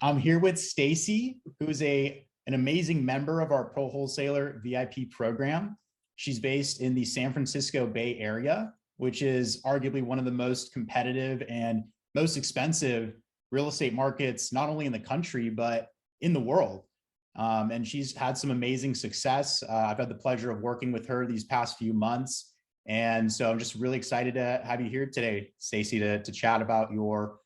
I'm here with Stacey, who's an amazing member of our Pro Wholesaler VIP program. She's based in the San Francisco Bay Area, which is arguably one of the most competitive and most expensive real estate markets, not only in the country, but in the world. And she's had some amazing success. I've had the pleasure of working with her these past few months. And so I'm just really excited to have you here today, Stacey, to chat about your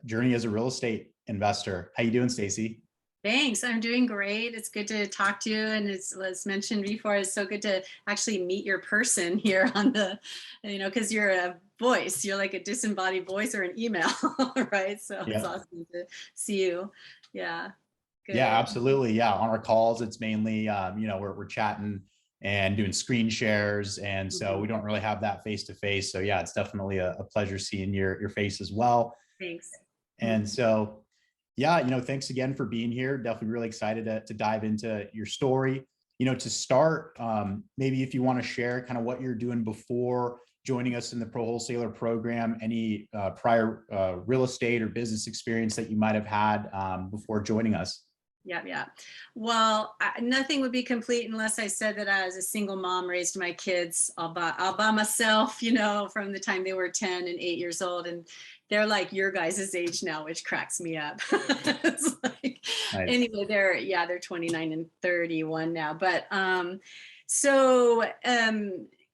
journey as a real estate investor. How you doing, Stacey? Thanks. I'm doing great. It's good to talk to you. And as mentioned before, it's so good to actually meet your person here on the, because you're a voice, you're like a disembodied voice or an email, right? So it's Yeah. awesome to see you. Yeah. Good. Yeah, absolutely. Yeah. On our calls, it's mainly, we're chatting and doing screen shares. And so we don't really have that face to face. So yeah, it's definitely a pleasure seeing your face as well. Thanks. And so, yeah, thanks again for being here. Definitely really excited to dive into your story. To start, maybe if you want to share kind of what you're doing before joining us in the Pro Wholesaler program, any prior real estate or business experience that you might have had before joining us. Yeah. Well, nothing would be complete unless I said that I was a single mom, raised my kids all by myself, from the time they were 10 and 8 years old. And they're like your guys' age now, which cracks me up. It's like, Nice. anyway, they're 29 and 31 now. But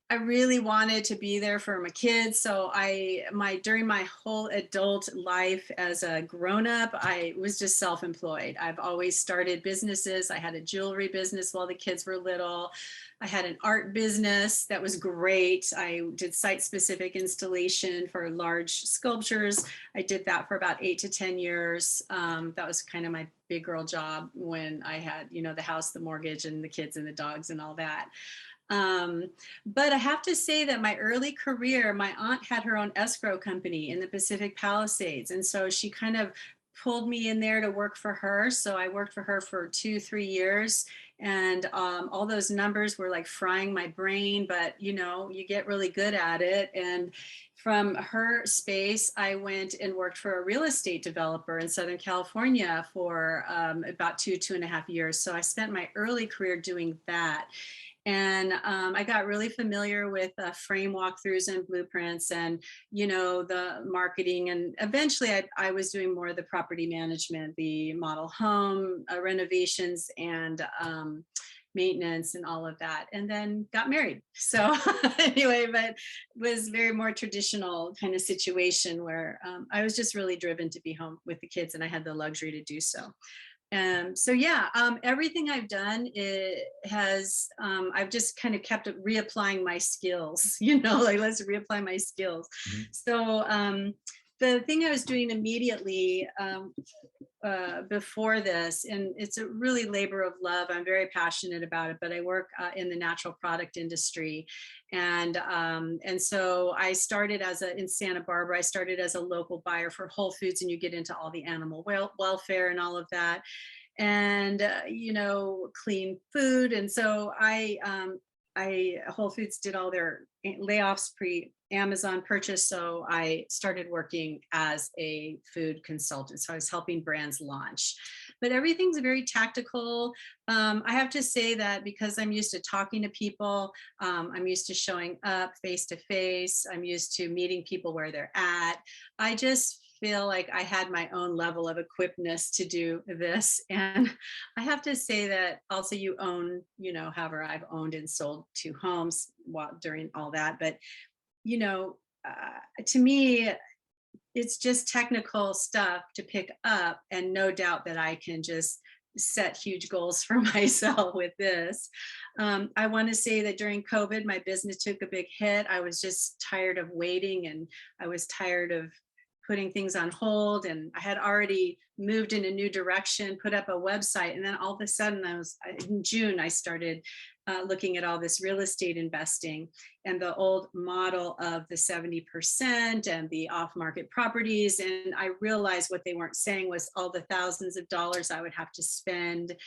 I really wanted to be there for my kids. So during my whole adult life as a grown-up, I was just self-employed. I've always started businesses. I had a jewelry business while the kids were little. I had an art business that was great. I did site-specific installation for large sculptures. I did that for about 8 to 10 years. That was kind of my big girl job when I had, the house, the mortgage, and the kids and the dogs and all that. But I have to say that my early career, my aunt had her own escrow company in the Pacific Palisades. And so she kind of pulled me in there to work for her. So I worked for her for 2-3 years. And all those numbers were like frying my brain, but you get really good at it. And from her space, I went and worked for a real estate developer in Southern California for about 2.5 years. So I spent my early career doing that. And I got really familiar with frame walkthroughs and blueprints and, the marketing. And eventually I was doing more of the property management, the model home renovations and maintenance and all of that, and then got married. So anyway, but it was very more traditional kind of situation where I was just really driven to be home with the kids and I had the luxury to do so. Everything I've done I've just kind of kept reapplying my skills, like let's reapply my skills. Mm-hmm. So the thing I was doing immediately before this, and it's a really labor of love. I'm very passionate about it, but I work in the natural product industry. And so I started in Santa Barbara, I started as a local buyer for Whole Foods, and you get into all the animal welfare and all of that, and, clean food. And so Whole Foods did all their layoffs pre-Amazon purchase. So I started working as a food consultant. So I was helping brands launch, but everything's very tactical. I have to say that because I'm used to talking to people, I'm used to showing up face to face. I'm used to meeting people where they're at. I just feel like I had my own level of equipness to do this. And I have to say that also you own, however, I've owned and sold 2 homes during all that. But, to me, it's just technical stuff to pick up, and no doubt that I can just set huge goals for myself with this. I want to say that during COVID, my business took a big hit. I was just tired of waiting, and I was tired of putting things on hold, and I had already moved in a new direction, put up a website, and then all of a sudden in June, I started looking at all this real estate investing and the old model of the 70% and the off-market properties. And I realized what they weren't saying was all the thousands of dollars I would have to spend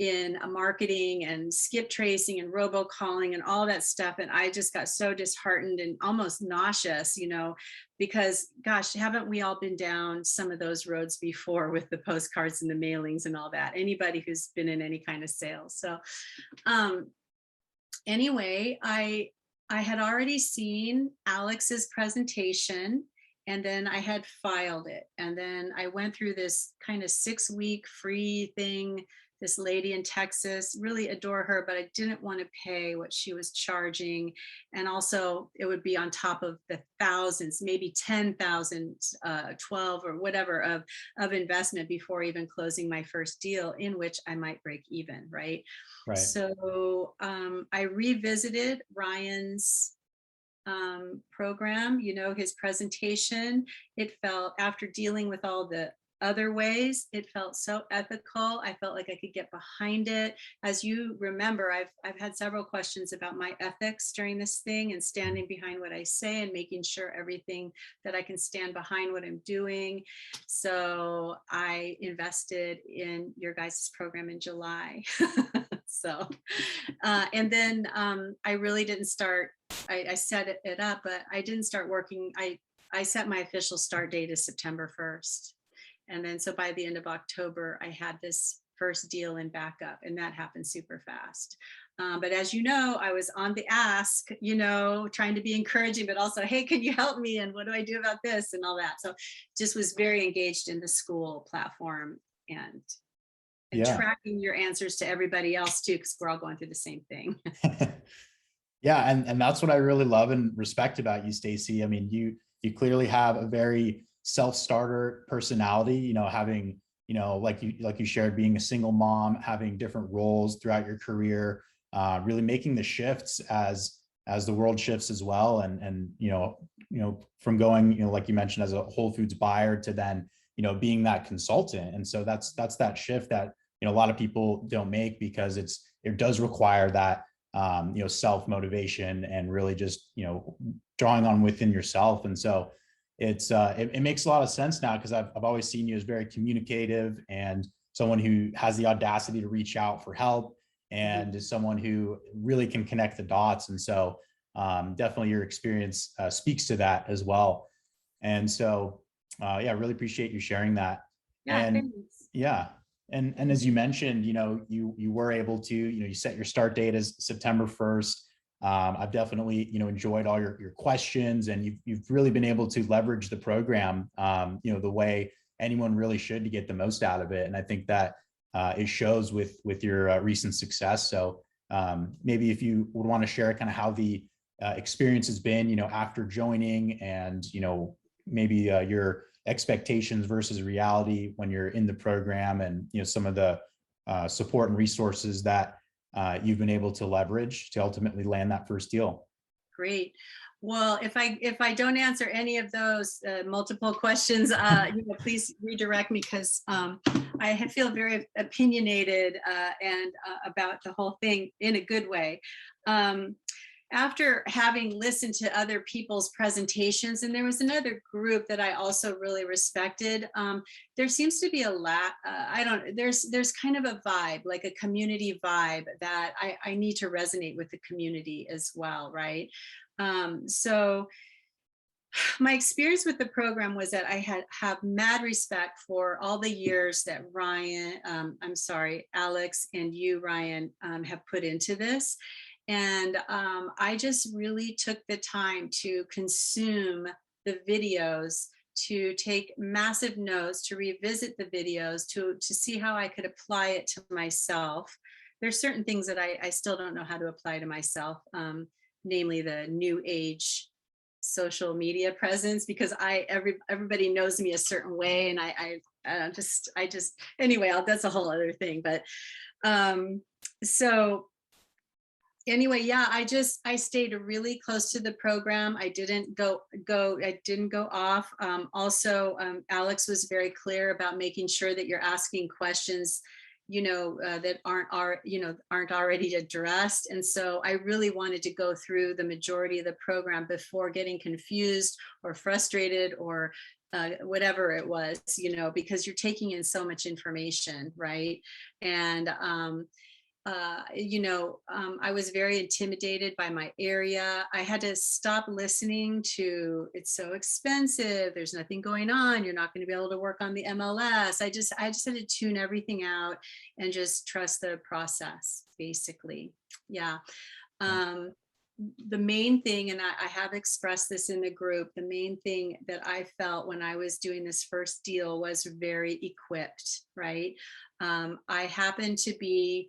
in marketing and skip tracing and robocalling and all that stuff. And I just got so disheartened and almost nauseous, because gosh, haven't we all been down some of those roads before with the postcards and the mailings and all that? Anybody who's been in any kind of sales. So anyway, I had already seen Alex's presentation, and then I had filed it. And then I went through this kind of 6-week free thing. This lady in Texas, really adore her, but I didn't want to pay what she was charging. And also it would be on top of the thousands, maybe 10,000, 12 or whatever of investment before even closing my first deal, in which I might break even, right? Right. So I revisited Ryan's program, his presentation. It felt, after dealing with all the other ways, it felt so ethical. I felt like I could get behind it. As you remember, I've had several questions about my ethics during this thing, and standing behind what I say and making sure everything that I can stand behind what I'm doing. So I invested in your guys' program in July. So, and then I really didn't start, I set it up, but I didn't start working. I set my official start date as September 1st. And then, so by the end of October, I had this first deal in backup, and that happened super fast. But as you know, I was on the ask, trying to be encouraging, but also, hey, can you help me? And what do I do about this and all that? So just was very engaged in the school platform and tracking your answers to everybody else too, because we're all going through the same thing. Yeah. And that's what I really love and respect about you, Stacey. I mean, you clearly have a very self-starter personality, having, like you shared, being a single mom, having different roles throughout your career, really making the shifts as the world shifts as well. And from going, like you mentioned, as a Whole Foods buyer to then, being that consultant. And so that's that shift that, a lot of people don't make, because it does require that, self-motivation and really just, drawing on within yourself. And so it makes a lot of sense now, because I've always seen you as very communicative and someone who has the audacity to reach out for help, and is someone who really can connect the dots. And so definitely your experience speaks to that as well. And so yeah, really appreciate you sharing that. Yeah, and thanks. yeah. And as you mentioned, you were able to, you set your start date as September 1st. I've definitely, enjoyed all your questions, and you've really been able to leverage the program, the way anyone really should, to get the most out of it. And I think that it shows with your recent success. So maybe if you would want to share kind of how the experience has been, after joining, and, maybe your expectations versus reality when you're in the program, and, some of the support and resources that you've been able to leverage to ultimately land that first deal. Great. Well, if I don't answer any of those multiple questions, please redirect me, because I feel very opinionated and about the whole thing in a good way. After having listened to other people's presentations, and there was another group that I also really respected, there seems to be there's kind of a vibe, like a community vibe, that I need to resonate with the community as well, right? So my experience with the program was that I have mad respect for all the years that Alex and you, Ryan, have put into this. And I just really took the time to consume the videos, to take massive notes, to revisit the videos, to see how I could apply it to myself. There's certain things that I still don't know how to apply to myself, namely the new age social media presence, because everybody knows me a certain way, and I just anyway, that's a whole other thing. But so anyway, yeah, I stayed really close to the program. I didn't go off. Also, Alex was very clear about making sure that you're asking questions, that aren't already addressed. And so I really wanted to go through the majority of the program before getting confused or frustrated or whatever it was, because you're taking in so much information, right? And I was very intimidated by my area. I had to stop listening to, it's so expensive, there's nothing going on, you're not going to be able to work on the MLS. I just had to tune everything out and just trust the process, basically. Yeah. The main thing, and I have expressed this in the group, the main thing that I felt when I was doing this first deal was very equipped, right? I happened to be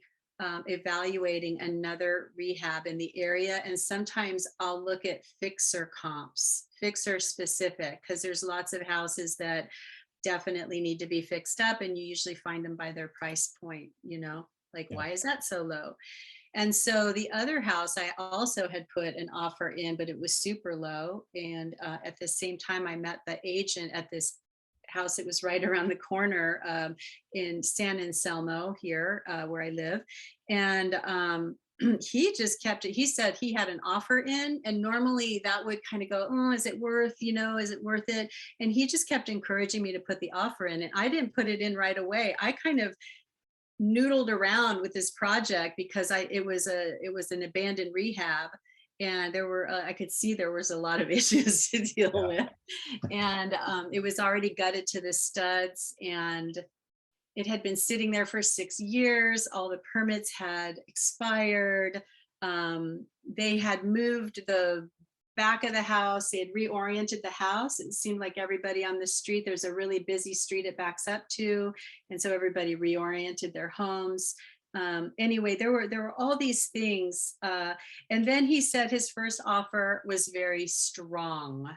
evaluating another rehab in the area, and sometimes I'll look at fixer comps, fixer specific, because there's lots of houses that definitely need to be fixed up, and you usually find them by their price point, like, why is that so low? And so the other house, I also had put an offer in, but it was super low. And at the same time, I met the agent at this house. It was right around the corner in San Anselmo here, where I live. And he just kept it. He said he had an offer in, and normally that would kind of go, oh, is it worth, is it worth it? And he just kept encouraging me to put the offer in, and I didn't put it in right away. I kind of noodled around with this project because it was an abandoned rehab, and there were I could see there was a lot of issues to deal with, and it was already gutted to the studs, and it had been sitting there for 6 years. All the permits had expired. They had moved the back of the house. They had reoriented the house. It seemed like everybody on the street, there's a really busy street it backs up to. And so everybody reoriented their homes. Anyway, there were all these things. And then he said his first offer was very strong.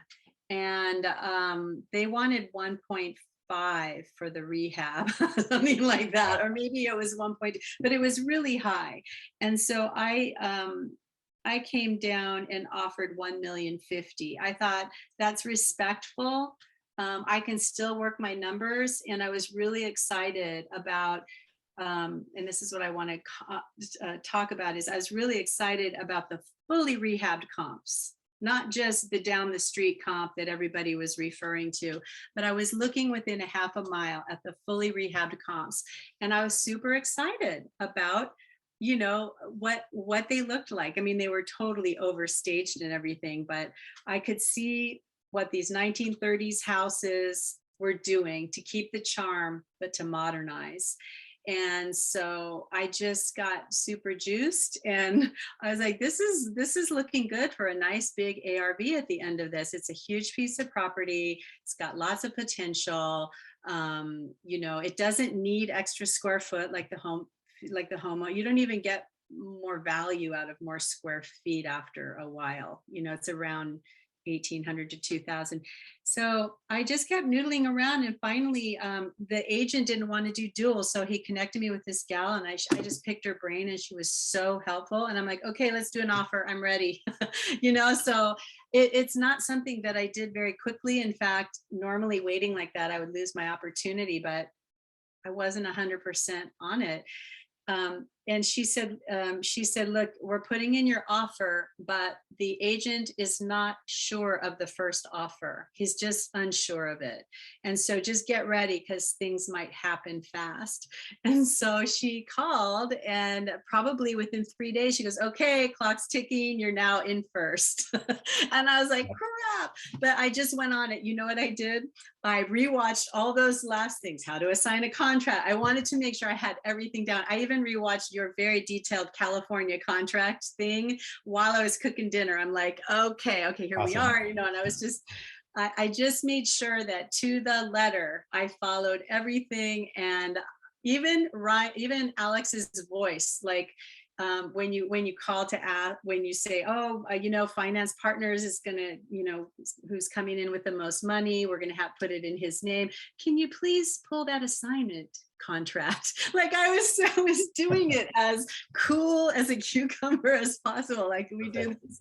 And they wanted 1.5 for the rehab, something like that. Or maybe it was 1.2, but it was really high. And so I came down and offered $1,050,000. I thought that's respectful. I can still work my numbers. And I was really excited about, and this is what I want to talk about, is I was really excited about the fully rehabbed comps, not just the down the street comp that everybody was referring to, but I was looking within a half a mile at the fully rehabbed comps. And I was super excited about what they looked like. I mean, they were totally overstaged and everything, but I could see what these 1930s houses were doing to keep the charm, but to modernize. And so I just got super juiced, and I was like, this is looking good for a nice big ARV at the end of this. It's a huge piece of property. It's got lots of potential. It doesn't need extra square foot like the home. You don't even get more value out of more square feet after a while. It's around 1,800 to 2,000. So I just kept noodling around, and finally the agent didn't want to do dual, so he connected me with this gal, and I just picked her brain, and she was so helpful. And I'm like, okay, let's do an offer. I'm ready. So it's not something that I did very quickly. In fact, normally waiting like that, I would lose my opportunity, but I wasn't 100% on it. And she said, look, we're putting in your offer, but the agent is not sure of the first offer. He's just unsure of it. And so just get ready, because things might happen fast. And so she called, and probably within 3 days, she goes, okay, clock's ticking. You're now in first. And I was like, crap. But I just went on it. You know what I did? I rewatched all those last things, how to assign a contract. I wanted to make sure I had everything down. I even rewatched your very detailed California contract thing while I was cooking dinner. I'm like, okay, here we are, and I was just, I just made sure that to the letter, I followed everything. And even Alex's voice, like, when you call to ask, when you say, finance partners is gonna, who's coming in with the most money, we're gonna have put it in his name. Can you please pull that assignment contract? Like, I was doing it as cool as a cucumber as possible. Like, we did this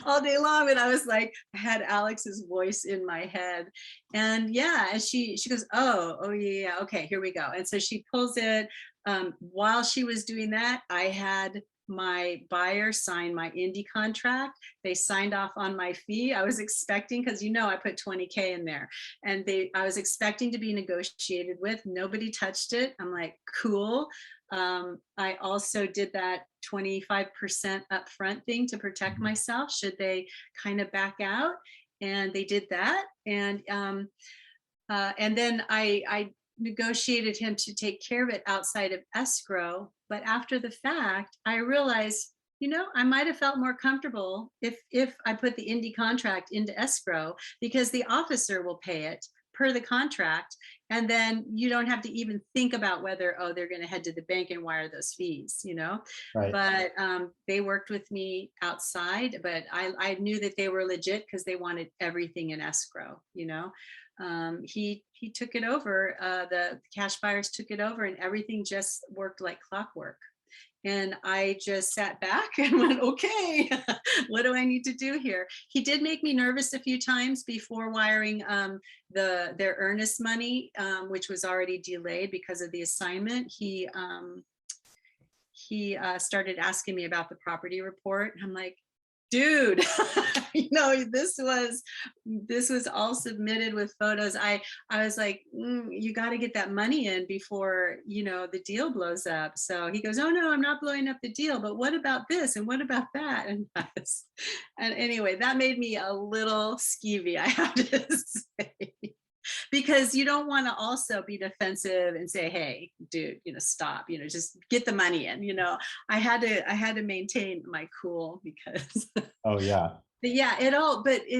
all day long, and I was like, I had Alex's voice in my head, and yeah, and she goes, oh yeah, okay, here we go. And so she pulls it. While she was doing that, I had my buyer sign my Indy contract. They signed off on my fee. I was expecting, because I put 20K in there, and I was expecting to be negotiated with. Nobody touched it. I'm like, cool. I also did that 25% upfront thing to protect myself should they kind of back out, and they did that. And then I negotiated him to take care of it outside of escrow. But after the fact, I realized, I might have felt more comfortable if I put the Indy contract into escrow, because the officer will pay it per the contract. And then you don't have to even think about whether, they're going to head to the bank and wire those fees, Right. But they worked with me outside, but I knew that they were legit because they wanted everything in escrow, he took it over. The cash buyers took it over, and everything just worked like clockwork. And I just sat back and went, okay, what do I need to do here? He did make me nervous a few times before wiring their earnest money, which was already delayed because of the assignment. He started asking me about the property report. I'm like, dude, this was all submitted with photos. I was like, you got to get that money in before, the deal blows up. So he goes, oh no, I'm not blowing up the deal, but what about this? And what about that? And anyway, that made me a little skeevy, I have to say. Because you don't want to also be defensive and say, hey, dude, stop, just get the money in. I had to maintain my cool because Oh yeah. But yeah,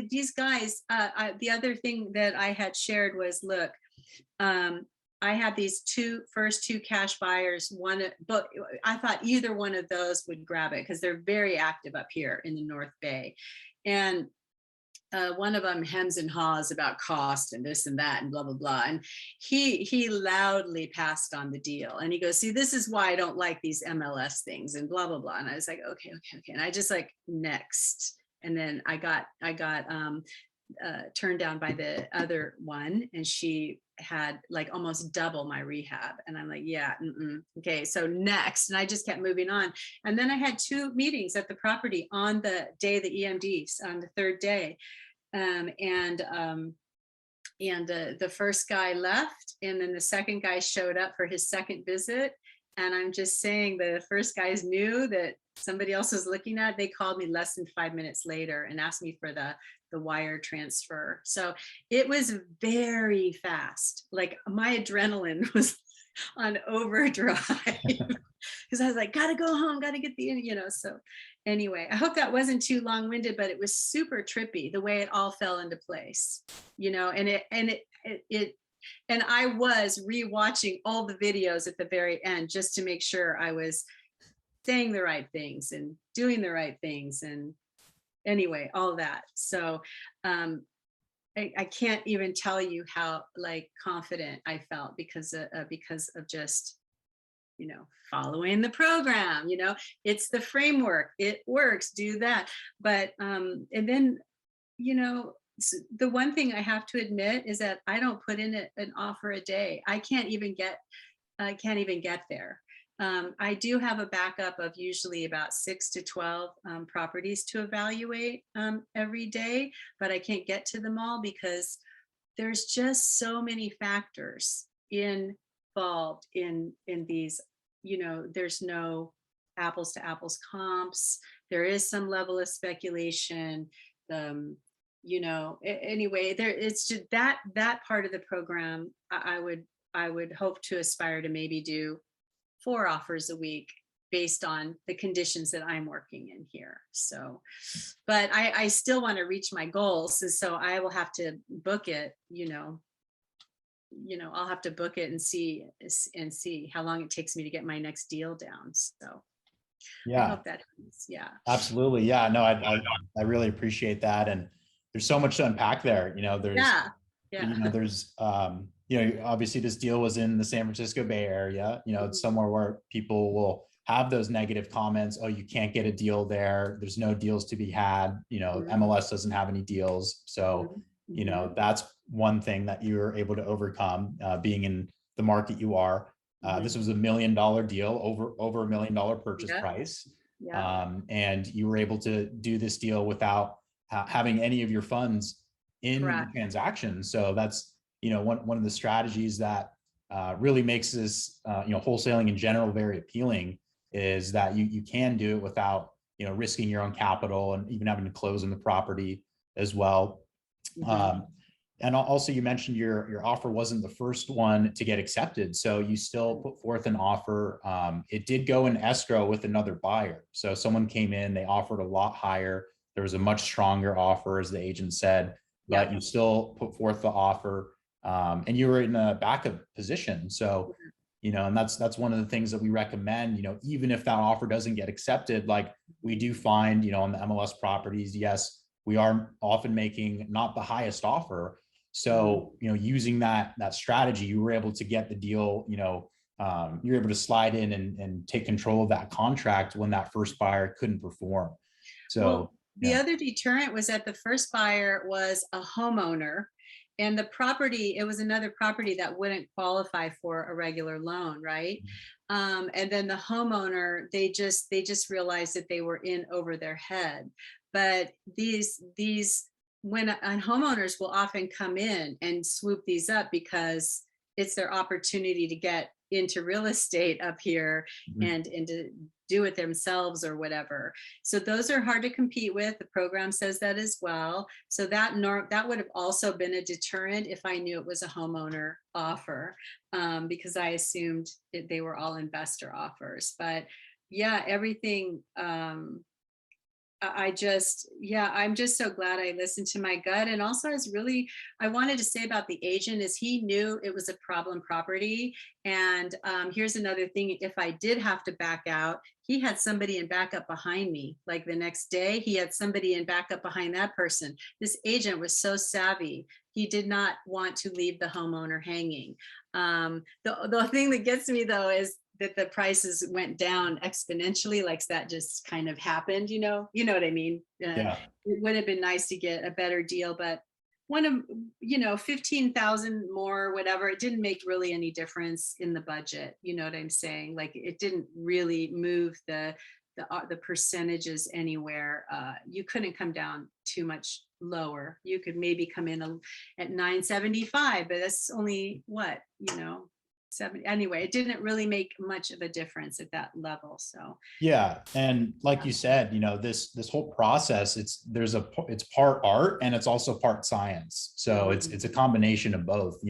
these guys, the other thing that I had shared was, look, I had these first two cash buyers, but I thought either one of those would grab it because they're very active up here in the North Bay. And one of them hems and haws about cost and this and that and blah, blah, blah. And he loudly passed on the deal. And he goes, see, this is why I don't like these MLS things and blah, blah, blah. And I was like, okay. And I just like, next. And then I got turned down by the other one, and she had like almost double my rehab. And I'm like, yeah, okay, so next. And I just kept moving on. And then I had 2 meetings at the property on the day, the EMDs on the 3rd day. The first guy left, and then the second guy showed up for his second visit. And I'm just saying, the first guys knew that somebody else was looking at it. They called me less than 5 minutes later and asked me for the wire transfer. So it was very fast. Like my adrenaline was on overdrive because I was like, gotta go home, gotta get so anyway, I hope that wasn't too long-winded, but it was super trippy the way it all fell into place, and I was rewatching all the videos at the very end just to make sure I was saying the right things and doing the right things. And anyway, all that. So I can't even tell you how like confident I felt because of just, following the program, it's the framework, it works, do that. But, and then, the one thing I have to admit is that I don't put in an offer a day. I can't even get there. I do have a backup of usually about 6 to 12 properties to evaluate every day, but I can't get to them all because there's just so many factors involved in these. There's no apples to apples comps. There is some level of speculation. Anyway, it's just that part of the program. I would hope to aspire to maybe do 4 offers a week based on the conditions that I'm working in here. So, but I still want to reach my goals. And so I will have to book it, I'll have to book it and see how long it takes me to get my next deal down. So Yeah, I hope that happens. Yeah, absolutely. Yeah, no, I really appreciate that. And there's so much to unpack there. There's obviously this deal was in the San Francisco Bay Area. It's somewhere where people will have those negative comments. Oh, you can't get a deal there. There's no deals to be had. MLS doesn't have any deals. So, that's one thing that you're able to overcome being in the market you are. This was $1 million deal, over $1 million purchase Yeah. price. Yeah. And you were able to do this deal without having any of your funds in the Correct. transaction. So that's, one of the strategies that really makes this, wholesaling in general very appealing, is that you can do it without, risking your own capital and even having to close on the property as well. And also, you mentioned your offer wasn't the first one to get accepted, so you still put forth an offer. It did go in escrow with another buyer. So someone came in, they offered a lot higher. There was a much stronger offer, as the agent said, but you still put forth the offer, and you were in a backup position. So, and that's one of the things that we recommend. Even if that offer doesn't get accepted, like we do find, on the MLS properties, yes, we are often making not the highest offer. So, using that strategy, you were able to get the deal, you're able to slide in and take control of that contract when that first buyer couldn't perform. So the other deterrent was that the first buyer was a homeowner, and the property, it was another property that wouldn't qualify for a regular loan, right? And then the homeowner, they just realized that they were in over their head. But these when homeowners will often come in and swoop these up because it's their opportunity to get into real estate up here and to do it themselves or whatever. So those are hard to compete with. The program says that as well. So that would have also been a deterrent if I knew it was a homeowner offer, because I assumed they were all investor offers. But yeah, everything, I'm just so glad I listened to my gut. And also I wanted to say about the agent is he knew it was a problem property. And here's another thing. If I did have to back out, he had somebody in backup behind me. Like the next day, he had somebody in backup behind that person. This agent was so savvy. He did not want to leave the homeowner hanging. The thing that gets me though is that the prices went down exponentially, like that just kind of happened, you know what I mean? yeah. It would have been nice to get a better deal, but 15,000 more, whatever, it didn't make really any difference in the budget. You know what I'm saying? Like it didn't really move the percentages anywhere. You couldn't come down too much lower. You could maybe come in at 975, but that's only what, 70. Anyway, it didn't really make much of a difference at that level. So Yeah. And like you said, this whole process, it's part art and it's also part science. So it's a combination of both,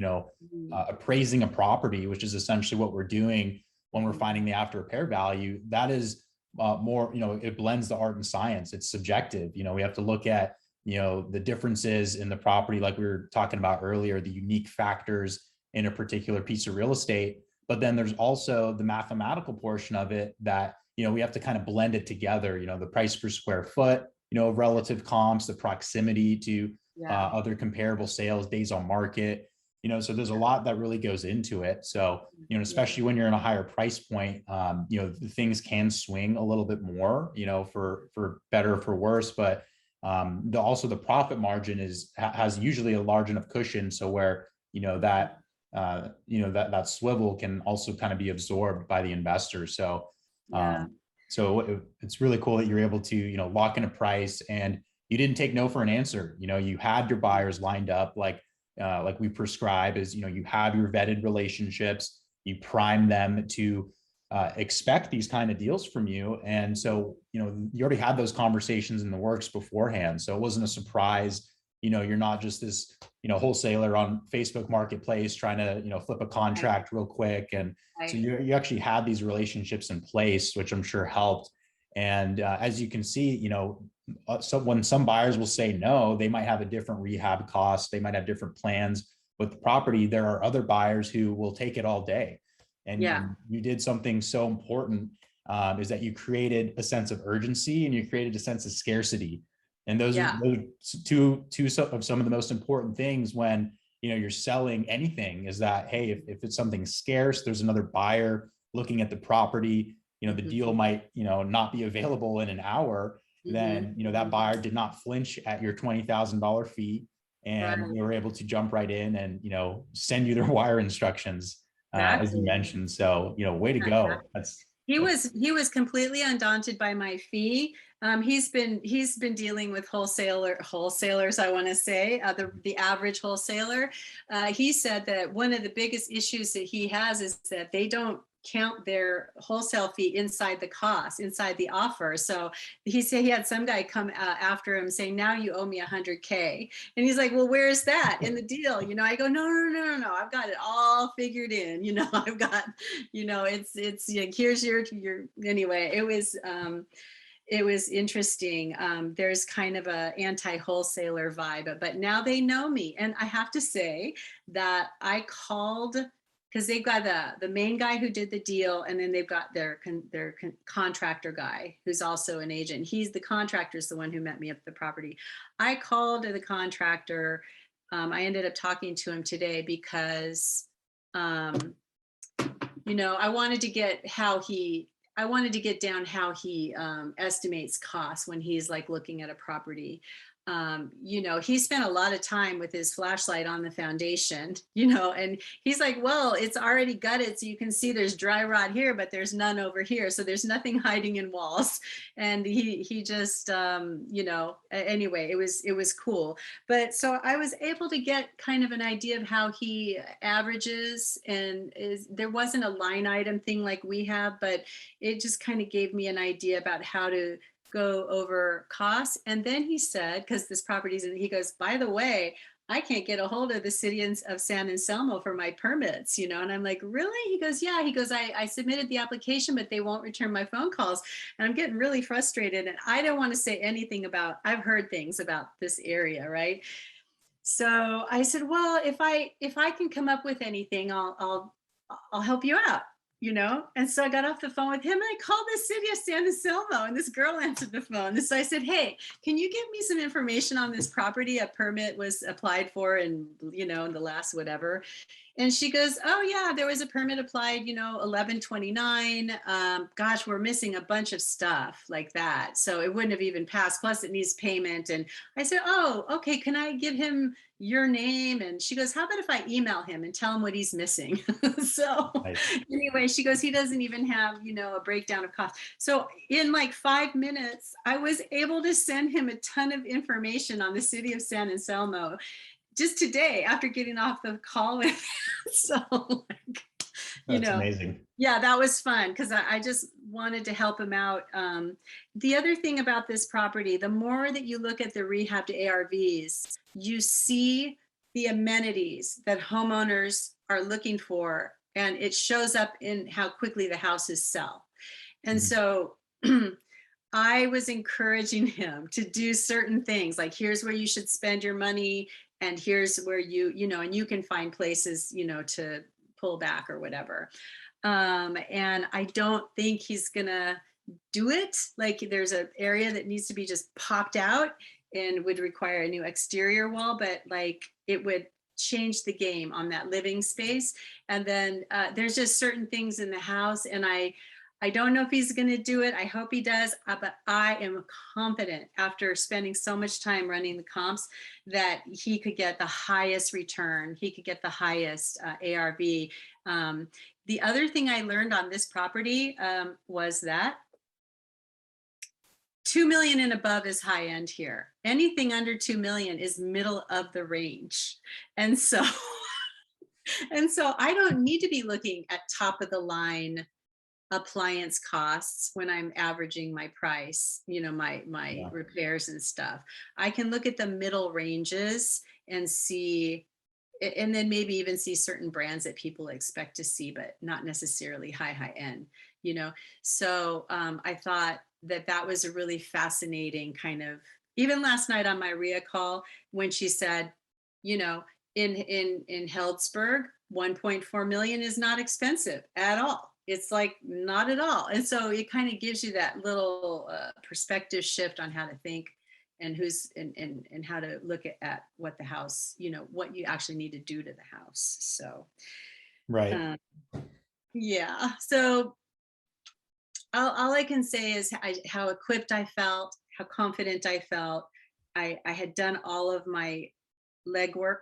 appraising a property, which is essentially what we're doing when we're finding the after repair value. That is more, it blends the art and science. It's subjective. We have to look at, the differences in the property, like we were talking about earlier, the unique factors in a particular piece of real estate. But then there's also the mathematical portion of it that, we have to kind of blend it together, the price per square foot, relative comps, the proximity to other comparable sales, days on market, so there's a lot that really goes into it. So, especially when you're in a higher price point, things can swing a little bit more, for better or for worse, but also the profit margin has usually a large enough cushion. So where, that swivel can also kind of be absorbed by the investor. So, it's really cool that you're able to, lock in a price and you didn't take no for an answer. You had your buyers lined up like we prescribe is, you have your vetted relationships, you prime them to expect these kind of deals from you. And so, you already had those conversations in the works beforehand. So it wasn't a surprise. You're not just this, wholesaler on Facebook Marketplace trying to, flip a contract real quick. And so you actually had these relationships in place, which I'm sure helped. And as you can see, so when some buyers will say no, they might have a different rehab cost. They might have different plans with the property. There are other buyers who will take it all day. And you did something so important, is that you created a sense of urgency and you created a sense of scarcity. And those are two of some of the most important things when, you're selling anything, is that, hey, if it's something scarce, there's another buyer looking at the property, the deal might, not be available in an hour. Then, that buyer did not flinch at your $20,000 fee, and they were able to jump right in and, send you their wire instructions. as you Exactly. mentioned. So, way to go. He was completely undaunted by my fee. He's been dealing with wholesalers, I want to say, the average wholesaler. He said that one of the biggest issues that he has is that they don't count their wholesale fee inside the cost, inside the offer. So he said he had some guy come after him saying, now you owe me 100K. And he's like, well, where's that in the deal? I go, no. I've got it all figured in. I've got, it's here's your, anyway, it was interesting. There's kind of a anti-wholesaler vibe, but now they know me. And I have to say that I called, because they've got the main guy who did the deal, and then they've got their contractor guy who's also an agent. The contractor is the one who met me at the property. I called the contractor. I ended up talking to him today because, I wanted to get down how he estimates costs when he's like looking at a property. He spent a lot of time with his flashlight on the foundation, and he's like, well, it's already gutted. So you can see there's dry rot here, but there's none over here. So there's nothing hiding in walls. And he just, anyway, it was cool. But so I was able to get kind of an idea of how he averages, and there wasn't a line item thing like we have, but it just kind of gave me an idea about how to go over costs. And then he said, because this property's in, he goes, by the way, I can't get a hold of the city of San Anselmo for my permits, and I'm like, really? He goes, yeah. He goes, I submitted the application, but they won't return my phone calls. And I'm getting really frustrated. And I don't want to say anything I've heard things about this area, right? So I said, well, if I can come up with anything, I'll help you out. And so I got off the phone with him, and I called the city of San Anselmo, and this girl answered the phone. And so I said, hey, can you give me some information on this property? A permit was applied for in the last whatever. And she goes, oh yeah, there was a permit applied, 11/29. Gosh, we're missing a bunch of stuff like that. So it wouldn't have even passed. Plus it needs payment. And I said, oh, okay. Can I give him your name? And she goes, how about if I email him and tell him what he's missing? So anyway, she goes, he doesn't even have, a breakdown of cost. So in like 5 minutes, I was able to send him a ton of information on the city of San Anselmo just today after getting off the call with him. So That's amazing. Yeah, that was fun because I just wanted to help him out. The other thing about this property, the more that you look at the rehab to ARVs, you see the amenities that homeowners are looking for, and it shows up in how quickly the houses sell. And so I was encouraging him to do certain things, like here's where you should spend your money, and here's where and you can find places, to pull back or whatever. And I don't think he's gonna do it. Like there's an area that needs to be just popped out and would require a new exterior wall, but like it would change the game on that living space. And then there's just certain things in the house, and I don't know if he's going to do it. I hope he does, but I am confident after spending so much time running the comps that he could get the highest return. He could get the highest ARV. The other thing I learned on this property was that 2 million and above is high end here. Anything under 2 million is middle of the range. And so I don't need to be looking at top of the line appliance costs when I'm averaging my price, my repairs and stuff. I can look at the middle ranges and see, and then maybe even see certain brands that people expect to see, but not necessarily high end, So I thought that was a really fascinating kind of, even last night on my RIA call, when she said, in Healdsburg, 1.4 million is not expensive at all. It's like not at all. And so it kind of gives you that little perspective shift on how to think and and how to look at what the house, what you actually need to do to the house. So, right. Yeah. So all I can say is how equipped I felt, how confident I felt. I had done all of my legwork.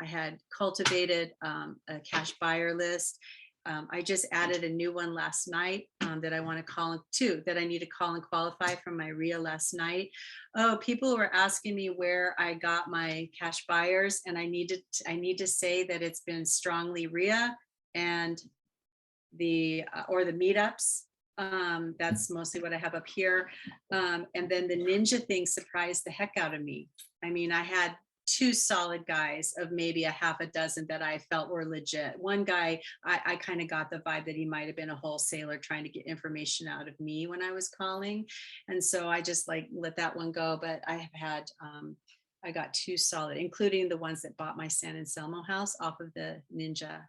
I had cultivated a cash buyer list. I just added a new one last night that I want to call two that I need to call and qualify from my RIA last night. Oh, people were asking me where I got my cash buyers, and I need to say that it's been strongly RIA and the or the meetups. That's mostly what I have up here. And then the ninja thing surprised the heck out of me. I mean, I had two solid guys of maybe a half a dozen that I felt were legit. One guy, I kind of got the vibe that he might have been a wholesaler trying to get information out of me when I was calling. And so I just like let that one go. But I have had, I got two solid, including the ones that bought my San Anselmo house off of the ninja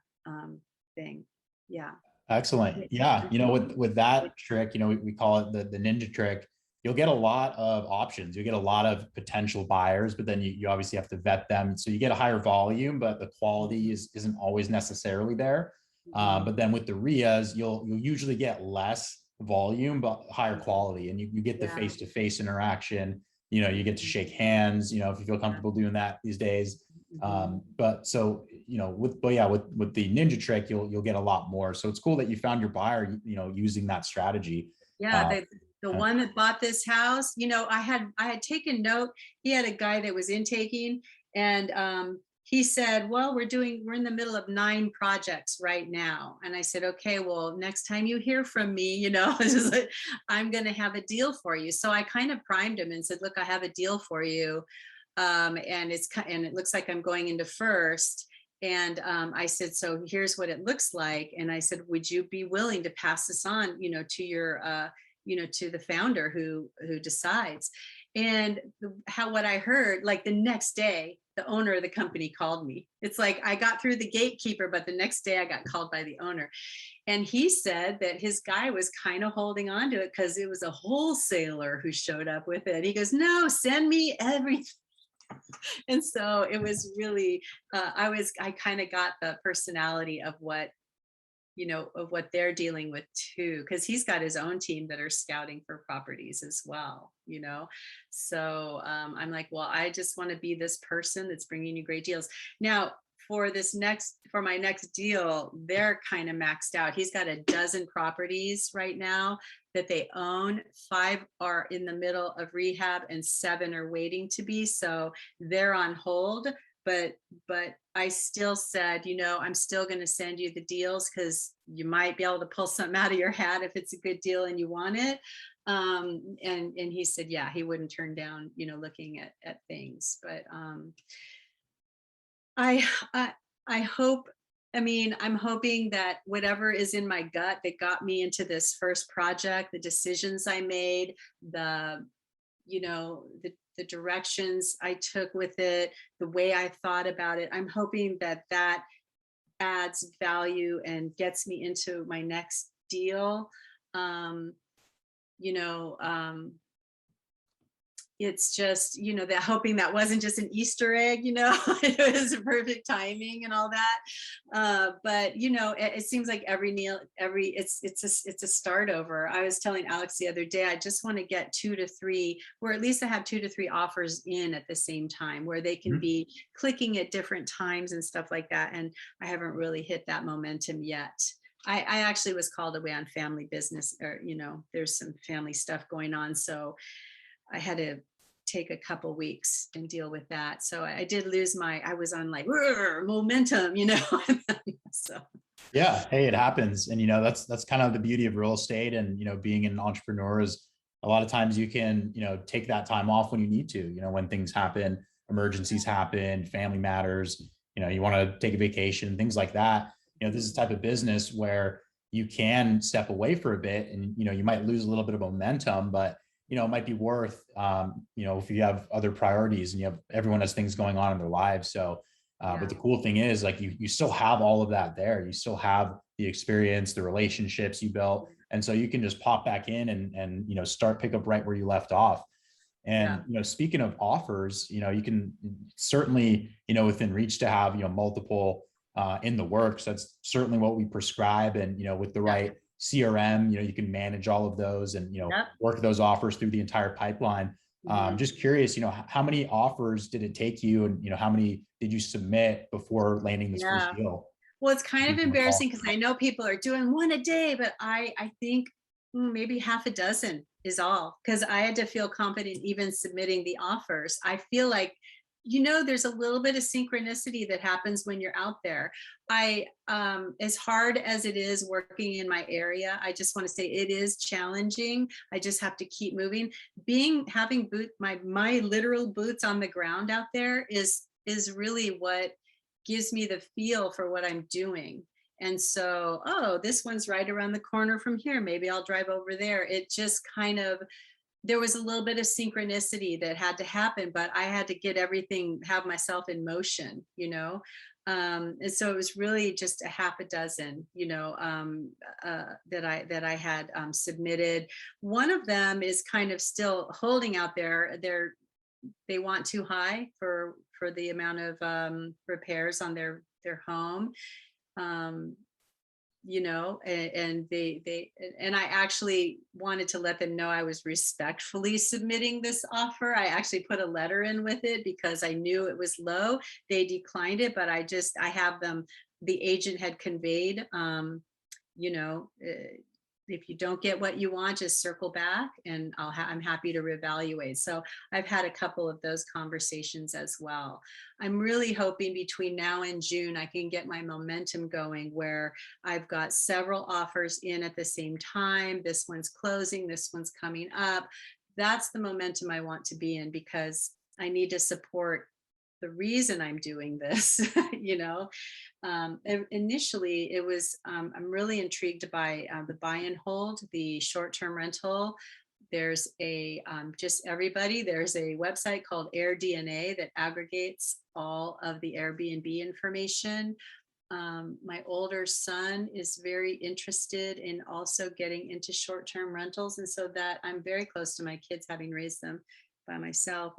thing. Yeah. Excellent. Yeah. You know, with that trick, you know, we call it the ninja trick. You'll get a lot of options. You get a lot of potential buyers, but then you obviously have to vet them. So you get a higher volume, but the quality isn't always necessarily there. But then with the RIAs, you'll usually get less volume, but higher quality. And you get the face-to-face interaction. You know, you get to shake hands, you know, if you feel comfortable doing that these days. But so, you know, with the ninja trick, you'll get a lot more. So it's cool that you found your buyer, you know, using that strategy. Yeah. The one that bought this house, you know, I had taken note. He had a guy that was intaking, and he said, well, we're in the middle of 9 projects right now. And I said, okay, well, next time you hear from me, you know, just like, I'm going to have a deal for you. So I kind of primed him and said, look, I have a deal for you. And it looks like I'm going into first. And I said, so here's what it looks like. And I said, would you be willing to pass this on, you know, to your, you know, to the founder who decides. And what I heard, like the next day, the owner of the company called me. It's like I got through the gatekeeper, but the next day I got called by the owner. And he said that his guy was kind of holding on to it because it was a wholesaler who showed up with it. He goes, no, send me everything. And so it was really, I kind of got the personality of what, you know, of what they're dealing with too, because he's got his own team that are scouting for properties as well, you know. So I'm like, well, I just want to be this person that's bringing you great deals. Now, for my next deal, they're kind of maxed out. He's got a dozen properties right now that they own. 5 are in the middle of rehab and 7 are waiting to be. So they're on hold. But I still said, you know, I'm still going to send you the deals because you might be able to pull something out of your hat if it's a good deal and you want it. And he said, yeah, he wouldn't turn down, you know, looking at things. But I hope, I mean, I'm hoping that whatever is in my gut that got me into this first project, the decisions I made, you know, the directions I took with it, the way I thought about it, I'm hoping that adds value and gets me into my next deal. You know, it's just, you know, that hoping that wasn't just an Easter egg, you know, it was perfect timing and all that. But, you know, it seems like it's a start over. I was telling Alex the other day, I just want to get 2 to 3, or at least I have 2 to 3 offers in at the same time where they can be clicking at different times and stuff like that. And I haven't really hit that momentum yet. I actually was called away on family business, or, you know, there's some family stuff going on. So I had to take a couple weeks and deal with that. So I did lose I was on like momentum, you know. So yeah, hey, it happens. And, you know, that's kind of the beauty of real estate. And, you know, being an entrepreneur is a lot of times you can, you know, take that time off when you need to, you know, when things happen, emergencies happen, family matters, you know, you want to take a vacation, things like that. You know, this is the type of business where you can step away for a bit and, you know, you might lose a little bit of momentum, but, you know, it might be worth, you know, if you have other priorities and everyone has things going on in their lives. So, but the cool thing is like, you still have all of that there. You still have the experience, the relationships you built. And so you can just pop back in and, you know, pick up right where you left off. And, you know, speaking of offers, you know, you can certainly, you know, within reach to have, you know, multiple in the works. That's certainly what we prescribe. And, you know, with the right CRM, you know, you can manage all of those and, you know, work those offers through the entire pipeline. Mhm. Just curious, how many offers did it take you, and how many did you submit before landing this first Yeah. deal? Well, it's kind If of you embarrassing recall. because I know people are doing one a day, but I think maybe half a dozen is all, because I had to feel confident even submitting the offers. I feel like, there's a little bit of synchronicity that happens when you're out there. As hard as it is working in my area, I just want to say it is challenging. I just have to keep moving. Having my literal boots on the ground out there is really what gives me the feel for what I'm doing. And so, oh, this one's right around the corner from here. Maybe I'll drive over there. It just kind of, there was a little bit of synchronicity that had to happen, but I had to get everything, have myself in motion. And so it was really just a half a dozen, that I had submitted. One of them is kind of still holding out there. They want too high for the amount of repairs on their home. um and I actually wanted to let them know I was respectfully submitting this offer. I actually put a letter in with it because I knew it was low. They declined it, but I have them, the agent had conveyed, you know if you don't get what you want, just circle back and I'm happy to reevaluate. So I've had a couple of those conversations as well. I'm really hoping between now and June I can get my momentum going where I've got several offers in at the same time. This one's closing, this one's coming up. That's the momentum I want to be in, because I need to support the reason I'm doing this. Initially it was, I'm really intrigued by the buy and hold, the short-term rental. There's there's a website called AirDNA that aggregates all of the Airbnb information. My older son is very interested in also getting into short-term rentals, and so that I'm very close to my kids, having raised them by myself.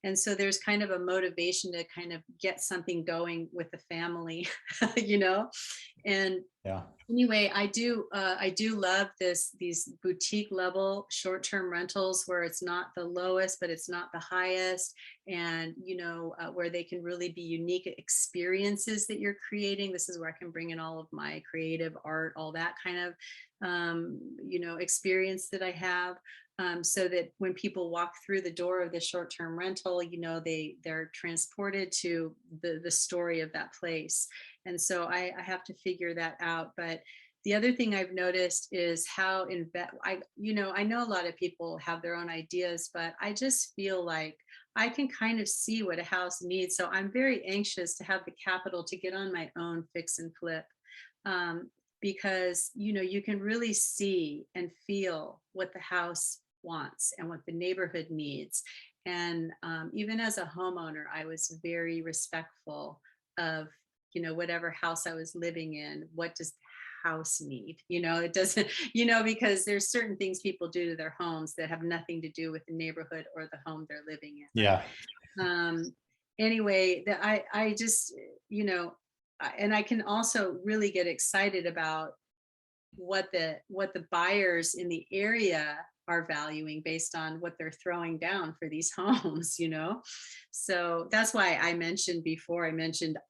And so there's kind of a motivation to kind of get something going with the family, you know. And Yeah. anyway, I do love these boutique level short-term rentals where it's not the lowest, but it's not the highest, and where they can really be unique experiences that you're creating. This is where I can bring in all of my creative art, all that kind of experience that I have. So that when people walk through the door of the short-term rental, they're transported to the story of that place. And so I have to figure that out. But the other thing I've noticed is how I know a lot of people have their own ideas, but I just feel like I can kind of see what a house needs. So I'm very anxious to have the capital to get on my own fix and flip. Um, because you can really see and feel what the house wants and what the neighborhood needs. And even as a homeowner, I was very respectful of whatever house I was living in. What does the house need? It doesn't, because there's certain things people do to their homes that have nothing to do with the neighborhood or the home they're living in. Yeah. Anyway, that I just and I can also really get excited about what the buyers in the area are valuing based on what they're throwing down for these homes. So that's why I mentioned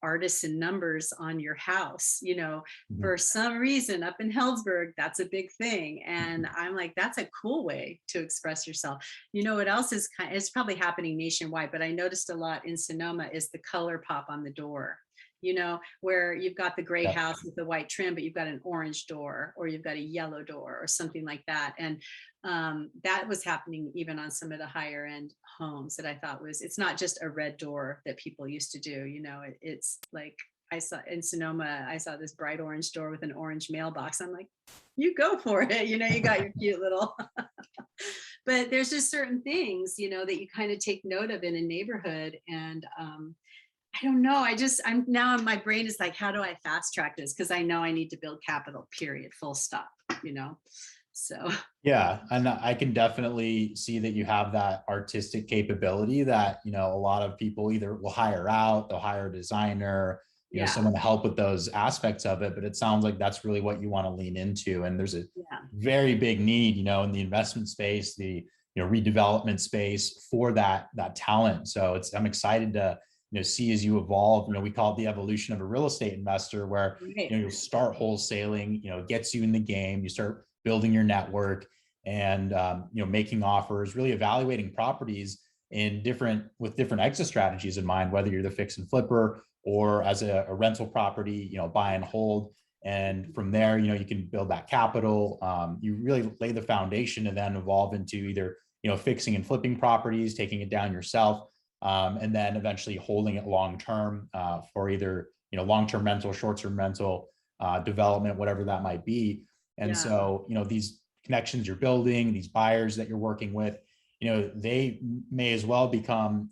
artisan numbers on your house. Mhm. For some reason up in Heldsburg, that's a big thing, and I'm like, that's a cool way to express yourself. What else is it's probably happening nationwide, but I noticed a lot in Sonoma is the color pop on the door. Where you've got the gray Yeah. house with the white trim, but you've got an orange door, or you've got a yellow door, or something like that. And that was happening even on some of the higher end homes that I thought it's not just a red door that people used to do. It's like, I saw in Sonoma, I saw this bright orange door with an orange mailbox. I'm like, you go for it. You got your cute little, but there's just certain things, that you kind of take note of in a neighborhood. And I don't know. I'm now, my brain is like, how do I fast track this? Because I know I need to build capital, period, full stop, so. Yeah. And I can definitely see that you have that artistic capability that, a lot of people either will hire out, they'll hire a designer, Yeah. someone to help with those aspects of it. But it sounds like that's really what you want to lean into. And there's a Yeah. very big need, in the investment space, the redevelopment space for that talent. So I'm excited to see as you evolve. We call it the evolution of a real estate investor, where Right. you'll start wholesaling, it gets you in the game, you start building your network, and making offers, really evaluating properties with different exit strategies in mind, whether you're the fix and flipper or as a rental property, buy and hold. And from there, you can build that capital. You really lay the foundation to then evolve into either, fixing and flipping properties, taking it down yourself, and then eventually holding it long-term for either, long-term rental, short-term rental, development, whatever that might be. And so, these connections you're building, these buyers that you're working with, they may as well become,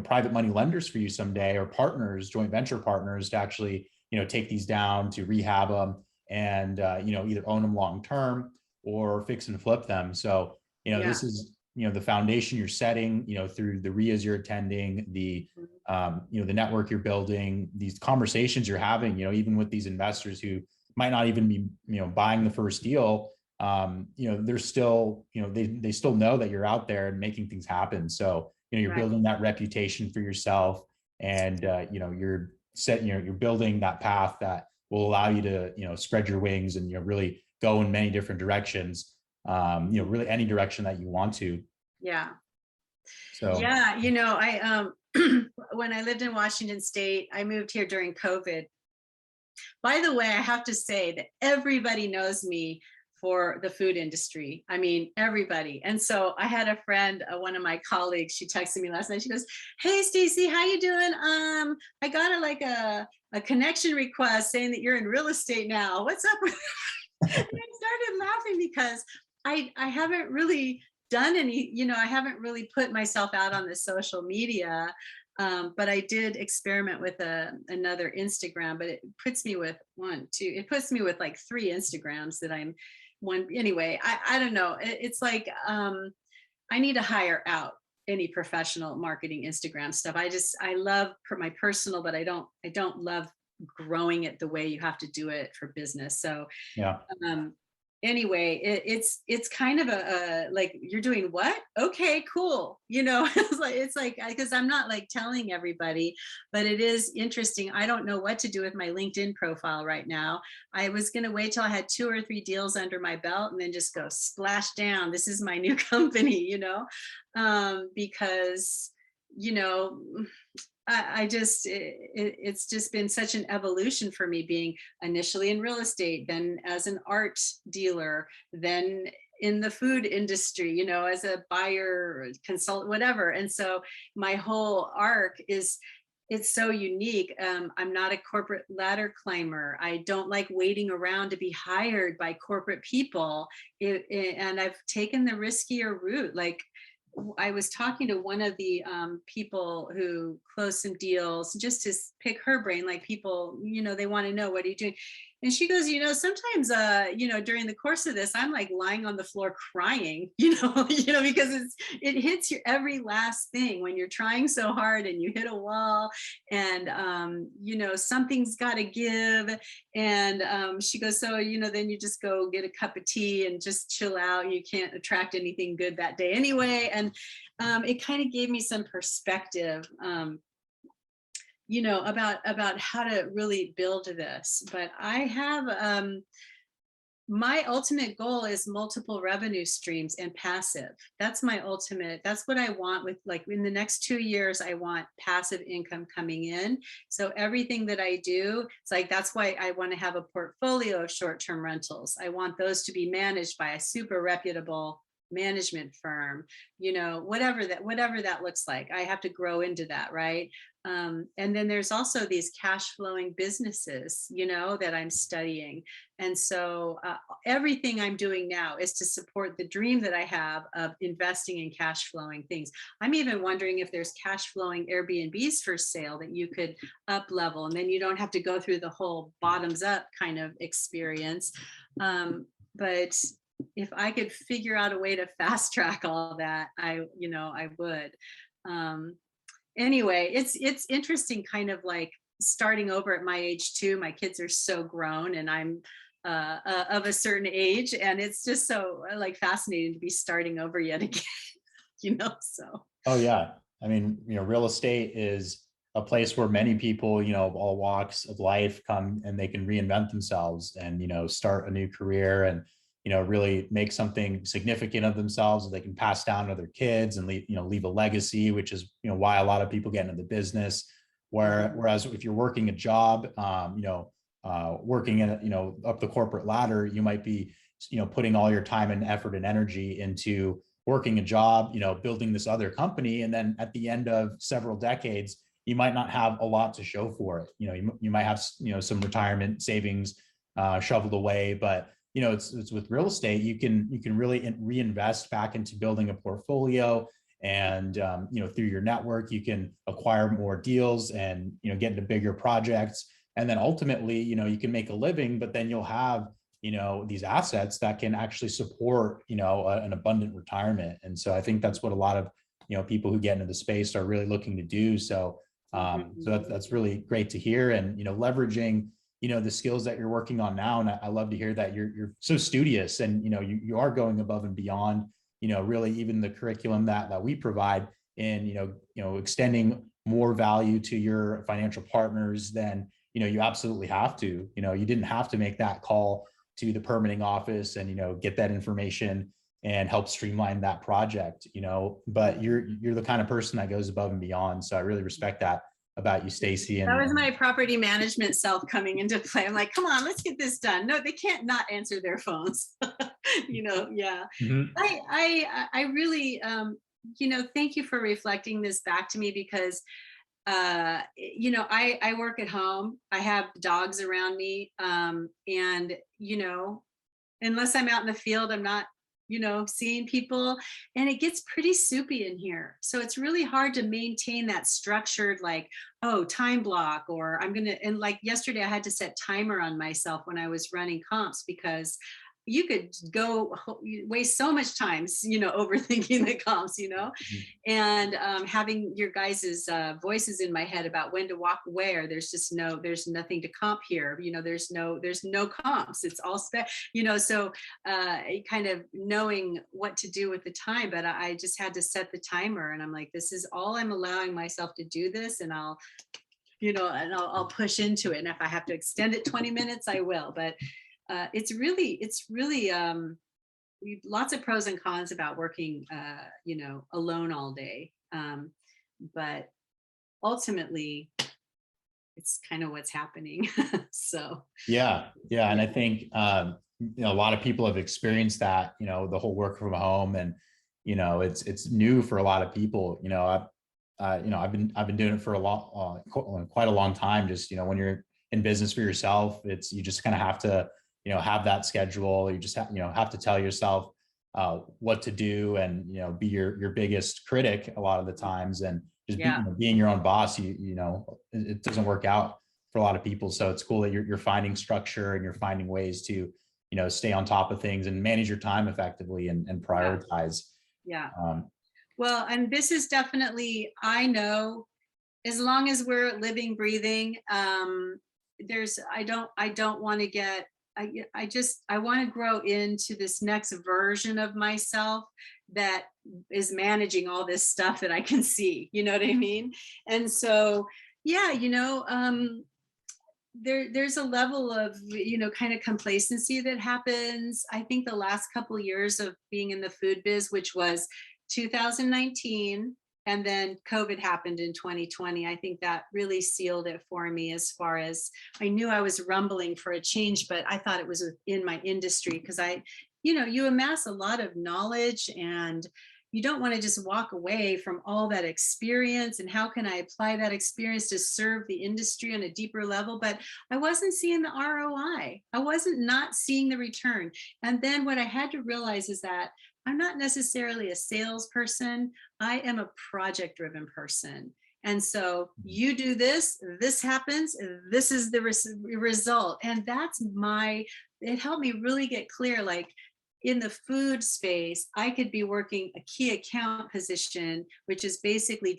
private money lenders for you someday, or partners, joint venture partners, to actually, take these down, to rehab them, and, either own them long-term or fix and flip them. So, this is, the foundation you're setting, through the RIAs you're attending, the, the network you're building, these conversations you're having, even with these investors who might not even be, buying the first deal. They're still, they still know that you're out there and making things happen. So, you're building that reputation for yourself, and, you're building that path that will allow you to, spread your wings and, really go in many different directions, really any direction that you want to. Yeah. So, Yeah. I, when I lived in Washington State, I moved here during COVID. By the way, I have to say that everybody knows me for the food industry. I mean, everybody. And so I had a friend, one of my colleagues, she texted me last night. She goes, "Hey, Stacey, how you doing? I got a connection request saying that you're in real estate now. What's up with?" And I started laughing because I haven't really done any, I haven't really put myself out on the social media. But I did experiment with another Instagram, but it puts me with it puts me with like 3 Instagrams that I'm one. Anyway, I don't know. It's like, I need to hire out any professional marketing Instagram stuff. I love my personal, but I don't love growing it the way you have to do it for business. So, yeah. anyway, it's kind of a like, you're doing what? Okay, cool. It's like because I'm not like telling everybody, but it is interesting. I don't know what to do with my LinkedIn profile right now. I was going to wait till I had 2 or 3 deals under my belt and then just go splash down. This is my new company, because it's just been such an evolution for me, being initially in real estate, then as an art dealer, then in the food industry, as a buyer, consultant, whatever. And so my whole arc it's so unique. I'm not a corporate ladder climber. I don't like waiting around to be hired by corporate people. And I've taken the riskier route. Like, I was talking to one of the people who closed some deals, just to pick her brain. Like, people, they want to know, what are you doing? And she goes, sometimes, during the course of this, I'm like lying on the floor crying, because it hits you every last thing when you're trying so hard and you hit a wall, and, something's got to give. And she goes, so, then you just go get a cup of tea and just chill out. You can't attract anything good that day anyway. And it kind of gave me some perspective, about how to really build this. But I have, my ultimate goal is multiple revenue streams and passive. That's my ultimate. That's what I want with, like, in the next 2 years, I want passive income coming in. So everything that I do, it's like, that's why I want to have a portfolio of short-term rentals. I want those to be managed by a super reputable management firm, whatever that looks like. I have to grow into that, right? And then there's also these cash flowing businesses, that I'm studying. And so everything I'm doing now is to support the dream that I have of investing in cash flowing things. I'm even wondering if there's cash flowing Airbnbs for sale that you could up level, and then you don't have to go through the whole bottoms up kind of experience. But if I could figure out a way to fast track all that, I would. Anyway, it's interesting, kind of like starting over at my age too. My kids are so grown, and I'm of a certain age, and it's just so like fascinating to be starting over yet again. So. Oh yeah. I mean, real estate is a place where many people, of all walks of life come and they can reinvent themselves and, start a new career and, really make something significant of themselves that they can pass down to their kids and leave a legacy, which is, why a lot of people get into the business. Whereas if you're working a job, working in, up the corporate ladder, you might be, putting all your time and effort and energy into working a job, building this other company. And then at the end of several decades, you might not have a lot to show for it. You might have, some retirement savings shoveled away, but it's with real estate, you can really reinvest back into building a portfolio. And through your network, you can acquire more deals and get into bigger projects. And then ultimately, you can make a living, but then you'll have these assets that can actually support an abundant retirement. And so I think that's what a lot of people who get into the space are really looking to do. So that's really great to hear. And leveraging the skills that you're working on now. And I love to hear that you're so studious and you are going above and beyond really even the curriculum that we provide in extending more value to your financial partners than you absolutely have to. You didn't have to make that call to the permitting office and get that information and help streamline that project, but you're the kind of person that goes above and beyond. So I really respect that about you, Stacey. And that was my property management self coming into play. I'm like, come on, let's get this done. No, they can't not answer their phones. Yeah. Mhm. I really thank you for reflecting this back to me, because I work at home. I have dogs around me. And unless I'm out in the field, I'm not seeing people, and it gets pretty soupy in here. So it's really hard to maintain that structured, like, oh, time block, or and like yesterday, I had to set timer on myself when I was running comps, because you could waste so much time, overthinking the comps, and having your guys's voices in my head about when to walk where. There's nothing to comp here. There's no comps. It's all so kind of knowing what to do with the time. But I just had to set the timer, and I'm like, this is all I'm allowing myself to do this, and I'll push into it. And if I have to extend it 20 minutes, I will. But it's really lots of pros and cons about working alone all day, but ultimately it's kind of what's happening. So yeah, and I think a lot of people have experienced that, the whole work from home, and it's new for a lot of people. I've been doing it for quite a long time. Just when you're in business for yourself, you just kind of have to have that schedule. You just have to tell yourself what to do, and be your biggest critic a lot of the times, and just being your own boss. It doesn't work out for a lot of people. So it's cool that you're finding structure and you're finding ways to stay on top of things and manage your time effectively and prioritize. Yeah. Well, and this is definitely, I know, as long as we're living, breathing, I don't want to get, I want to grow into this next version of myself that is managing all this stuff that I can see, you know what I mean? And so, yeah, there's a level of, kind of complacency that happens. I think the last couple of years of being in the food biz, which was 2019, and then COVID happened in 2020. I think that really sealed it for me, as far as I knew I was rumbling for a change, but I thought it was in my industry, because you amass a lot of knowledge, and you don't want to just walk away from all that experience. And how can I apply that experience to serve the industry on a deeper level? But I wasn't seeing the ROI. I wasn't not seeing the return. And then what I had to realize is that I'm not necessarily a salesperson. I am a project-driven person. And so you do this, this happens, this is the result. And it helped me really get clear, like, in the food space, I could be working a key account position, which is basically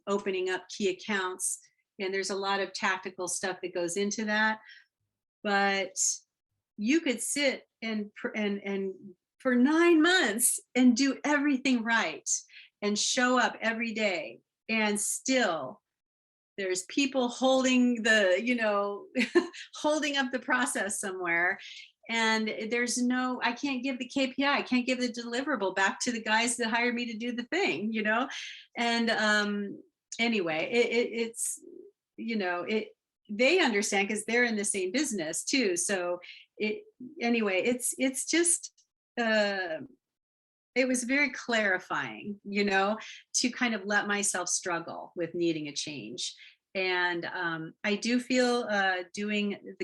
opening up key accounts. And there's a lot of tactical stuff that goes into that. But you could sit and for 9 months and do everything right and show up every day, and still there's people holding the, holding up the process somewhere. And there's no, I can't give the KPI, I can't give the deliverable back to the guys that hired me to do the thing, And anyway, it's, they understand because they're in the same business too. So it's just, it was very clarifying, to kind of let myself struggle with needing a change. And I do feel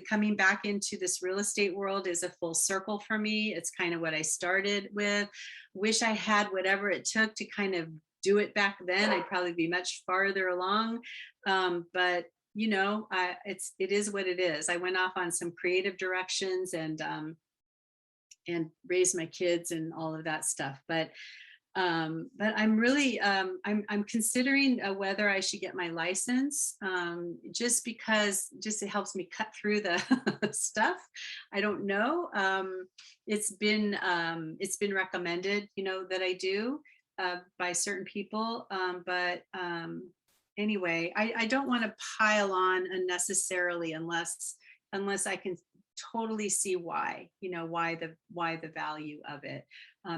coming back into this real estate world is a full circle for me. It's kind of what I started with. Wish I had whatever it took to kind of do it back then. I'd probably be much farther along. But it is what it is. I went off on some creative directions and raised my kids and all of that stuff. But I'm really, I'm considering whether I should get my license, just because it helps me cut through the stuff. I don't know. It's been recommended, that I do by certain people. But anyway, I don't want to pile on unnecessarily unless I can totally see why, why the value of it.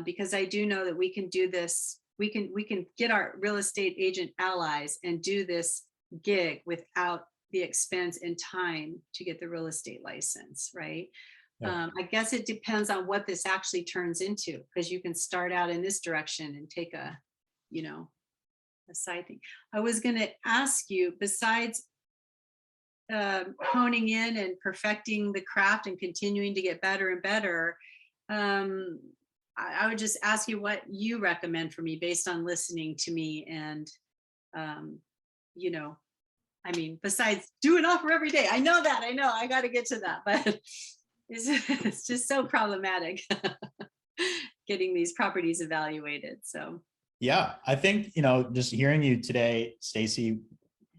Because I do know that we can do this. We can get our real estate agent allies and do this gig without the expense and time to get the real estate license, right? Yeah. I guess it depends on what this actually turns into, because you can start out in this direction and take a side thing. I was going to ask you, besides honing in and perfecting the craft and continuing to get better and better, I would just ask you what you recommend for me based on listening to me. And besides do an offer every day, I know I got to get to that, but it's just so problematic getting these properties evaluated. So yeah, I think just hearing you today, Stacey,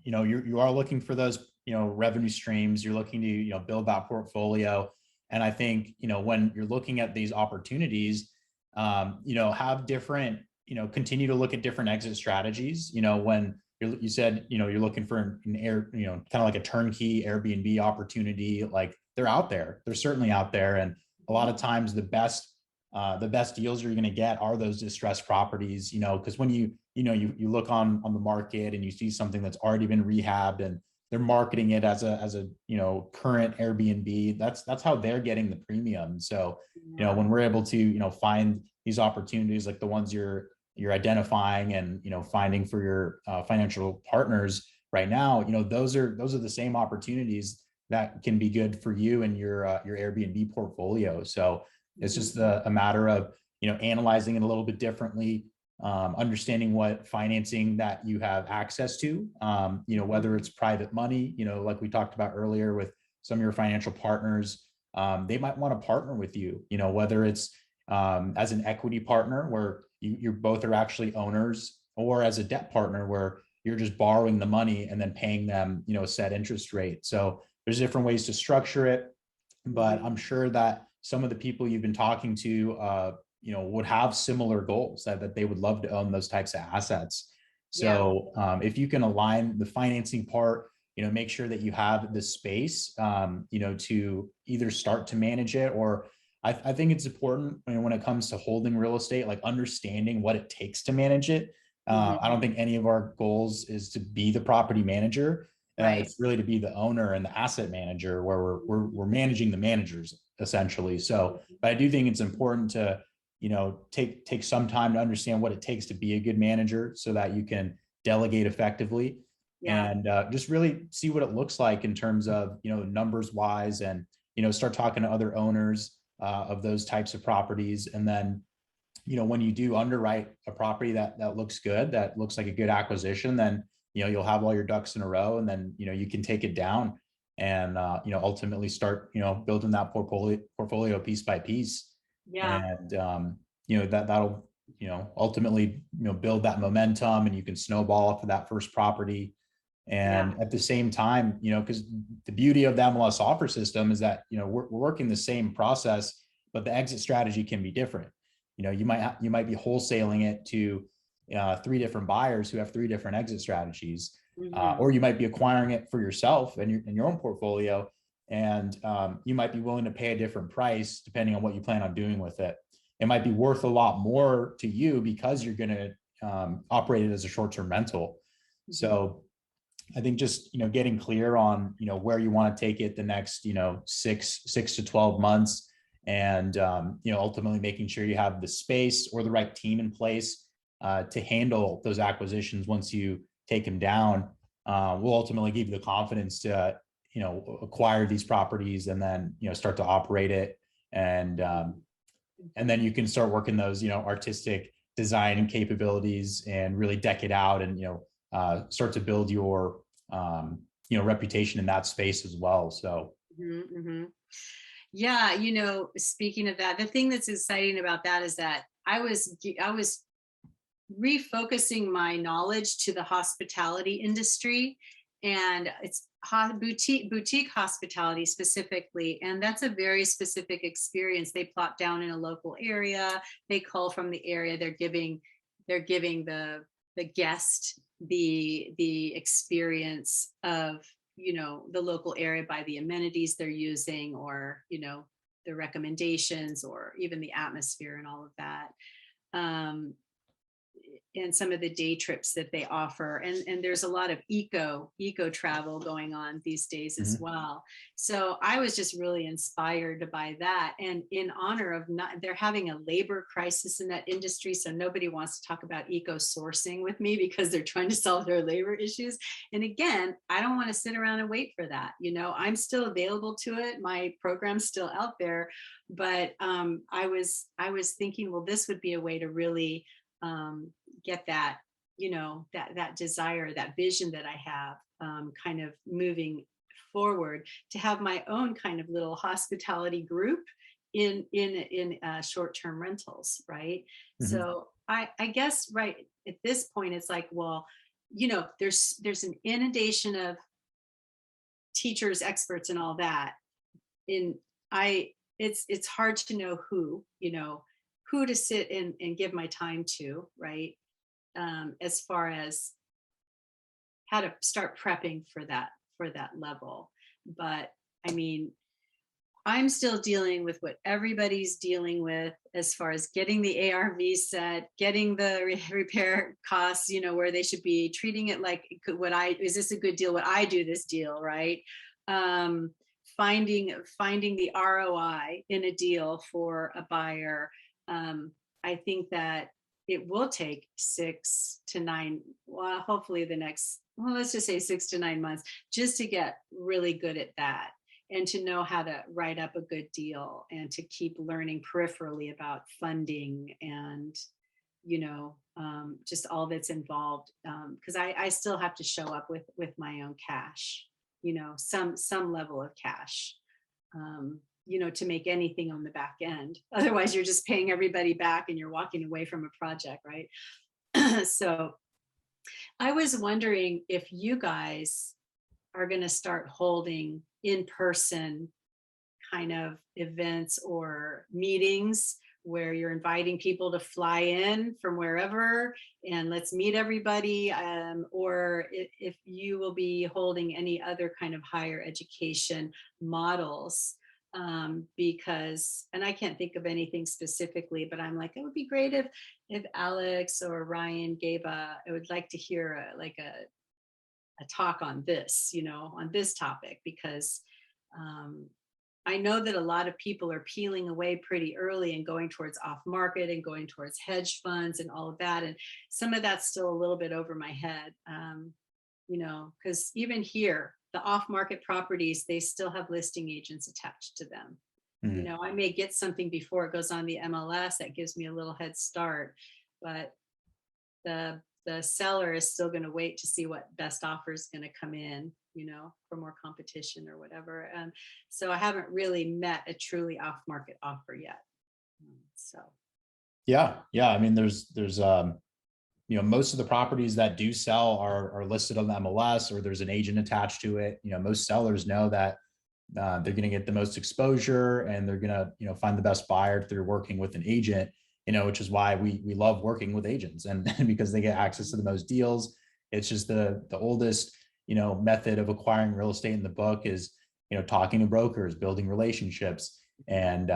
you are looking for those revenue streams. You're looking to build that portfolio. And I think when you're looking at these opportunities, have different, continue to look at different exit strategies. When you said you're looking for an kind of like a turnkey Airbnb opportunity, like they're out there. They're certainly out there. And a lot of times the best deals you're going to get are those distressed properties, because when you look on the market and you see something that's already been rehabbed and they're marketing it as a current Airbnb, that's how they're getting the premium. So, when we're able to, find these opportunities like the ones you're identifying and, finding for your financial partners right now, those are the same opportunities that can be good for you and your Airbnb portfolio. So it's just a matter of, analyzing it a little bit differently, understanding what financing that you have access to, whether it's private money, like we talked about earlier with some of your financial partners, they might want to partner with you, whether it's as an equity partner where you both are actually owners, or as a debt partner where you're just borrowing the money and then paying them, a set interest rate. So there's different ways to structure it, but I'm sure that some of the people you've been talking to, would have similar goals that they would love to own those types of assets. So if you can align the financing part, make sure that you have the space, to either start to manage it, or I think it's important when it comes to holding real estate, like understanding what it takes to manage it. I don't think any of our goals is to be the property manager. Right. It's really to be the owner and the asset manager, where we're managing the managers essentially. So, but I do think it's important to, take some time to understand what it takes to be a good manager so that you can delegate effectively. And just really see what it looks like in terms of, numbers wise, and, start talking to other owners of those types of properties. And then, when you do underwrite a property that looks good, that looks like a good acquisition, then, you'll have all your ducks in a row, and then, you can take it down and, ultimately start, building that portfolio piece by piece. And, that'll, ultimately, build that momentum, and you can snowball off of that first property. Yeah. And at the same time, because the beauty of the MLS offer system is that, we're working the same process, but the exit strategy can be different. You might be wholesaling it to 3 different buyers who have 3 different exit strategies, or you might be acquiring it for yourself and your own portfolio, and you might be willing to pay a different price depending on what you plan on doing with it. It might be worth a lot more to you because you're going to operate it as a short-term rental. So I think just, getting clear on, where you want to take it the next, 6 to 12 months, and, ultimately making sure you have the space or the right team in place to handle those acquisitions once you take them down, will ultimately give you the confidence to, acquire these properties and then, start to operate it. And then you can start working those, artistic design capabilities and really deck it out and, start to build your, reputation in that space as well. So. Yeah. Speaking of that, the thing that's exciting about that is that I was refocusing my knowledge to the hospitality industry, and it's boutique hospitality specifically. And that's a very specific experience. They plop down in a local area, they call from the area, they're giving the guest the experience of, the local area by the amenities they're using, or, the recommendations, or even the atmosphere and all of that. And some of the day trips that they offer, and there's a lot of eco travel going on these days as well. So I was just really inspired by that, and in honor of they're having a labor crisis in that industry, so nobody wants to talk about eco sourcing with me because they're trying to solve their labor issues. And again, I don't want to sit around and wait for that. I'm still available to it, my program's still out there, but I was thinking, well, this would be a way to really get that, that desire, that vision that I have, kind of moving forward, to have my own kind of little hospitality group in short-term rentals, right? So I guess right at this point, it's like, well, there's an inundation of teachers, experts, and all that. It's hard to know who to sit and give my time to, right? As far as how to start prepping for that level. But I mean, I'm still dealing with what everybody's dealing with as far as getting the ARV set, getting the repair costs, where they should be, treating it like, is this a good deal? Would I do this deal, right? Finding the ROI in a deal for a buyer. I think that it will take 6 to 9, well, hopefully let's just say 6 to 9 months, just to get really good at that, and to know how to write up a good deal, and to keep learning peripherally about funding and, just all that's involved. Because I still have to show up with my own cash, some level of cash. To make anything on the back end. Otherwise, you're just paying everybody back and you're walking away from a project, right? So I was wondering if you guys are going to start holding in-person kind of events or meetings where you're inviting people to fly in from wherever and let's meet everybody, or if you will be holding any other kind of higher education models. Because, and I can't think of anything specifically, but I'm like, it would be great if Alex or Ryan gave I would like to hear a talk on this, on this topic, because I know that a lot of people are peeling away pretty early and going towards off market and going towards hedge funds and all of that. And some of that's still a little bit over my head, because even here, the off-market properties, they still have listing agents attached to them. I may get something before it goes on the MLS that gives me a little head start, but the seller is still going to wait to see what best offer is going to come in, for more competition or whatever. So I haven't really met a truly off-market offer yet. So. Yeah. I mean, there's most of the properties that do sell are listed on the MLS, or there's an agent attached to it. Most sellers know that they're going to get the most exposure, and they're going to, find the best buyer through working with an agent, which is why we love working with agents, and because they get access to the most deals. It's just the oldest, method of acquiring real estate in the book is, talking to brokers, building relationships, and,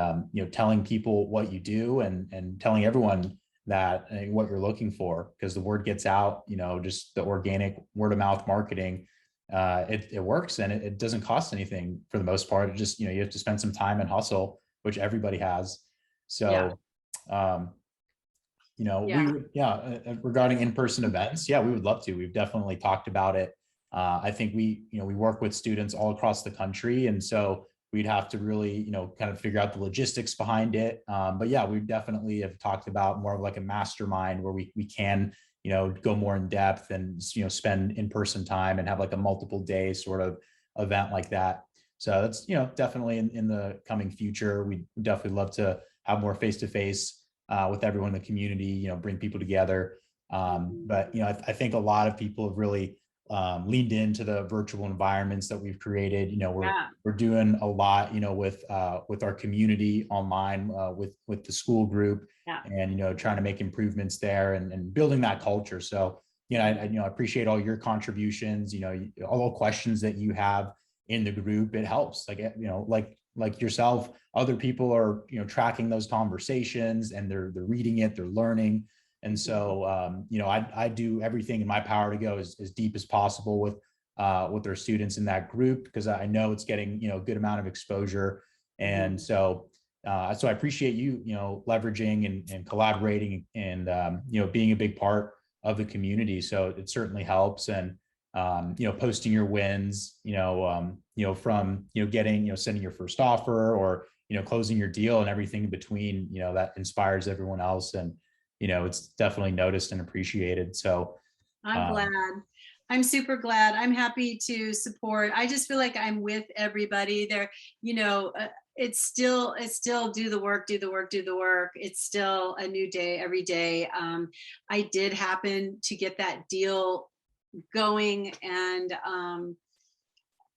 telling people what you do, and telling everyone that what you're looking for, because the word gets out, just the organic word of mouth marketing. It works, and it doesn't cost anything for the most part. It just, you have to spend some time and hustle, which everybody has. So, we would, regarding in-person events, we would love to. We've definitely talked about it. I think we work with students all across the country. And so we'd have to really, kind of figure out the logistics behind it. But we definitely have talked about more of like a mastermind where we can, go more in depth and, spend in-person time and have like a multiple day sort of event like that. So that's, definitely in the coming future. We definitely love to have more face-to-face with everyone in the community, bring people together. But, I think a lot of people have really leaned into the virtual environments that we've created. We're doing a lot, with our community online, with the school group, and, trying to make improvements there, and building that culture. So, I appreciate all your contributions, all the questions that you have in the group. It helps, like yourself, other people are, tracking those conversations, and they're reading it, they're learning. And so, I do everything in my power to go as deep as possible with our students in that group, because I know it's getting, a good amount of exposure. And so I appreciate you, leveraging and collaborating, and, being a big part of the community. So it certainly helps. And, posting your wins, from, getting, sending your first offer, or, closing your deal, and everything in between, that inspires everyone else. And, it's definitely noticed and appreciated. So I'm glad. I'm super glad. I'm happy to support. I just feel like I'm with everybody there. It's still do the work. It's still a new day every day. I did happen to get that deal going, and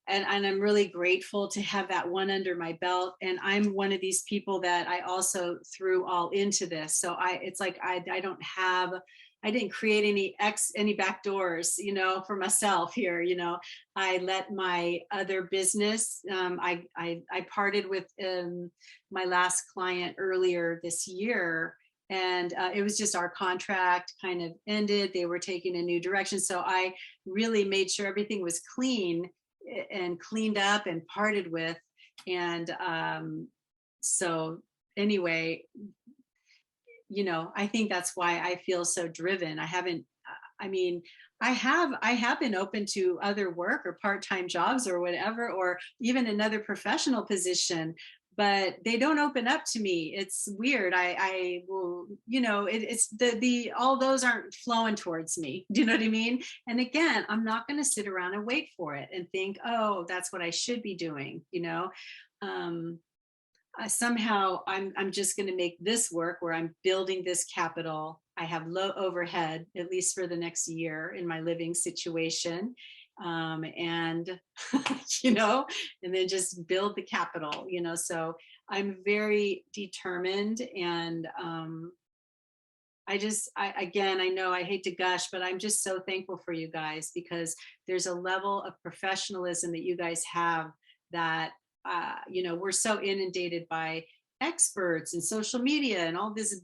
I'm really grateful to have that one under my belt. And I'm one of these people that I also threw all into this. So it's like I didn't create any back doors, for myself here. I let my other business. I parted with my last client earlier this year, and it was just our contract kind of ended. They were taking a new direction, so I really made sure everything was clean and cleaned up and parted with. And so anyway, I think that's why I feel so driven. I have been open to other work or part-time jobs or whatever, or even another professional position, but they don't open up to me. It's weird. I will, it's all those aren't flowing towards me. Do you know what I mean? And again, I'm not going to sit around and wait for it and think, oh, that's what I should be doing. Somehow I'm just going to make this work, where I'm building this capital. I have low overhead, at least for the next year, in my living situation. And, and then just build the capital, so I'm very determined. And I know I hate to gush, but I'm just so thankful for you guys, because there's a level of professionalism that you guys have that, we're so inundated by experts and social media and all these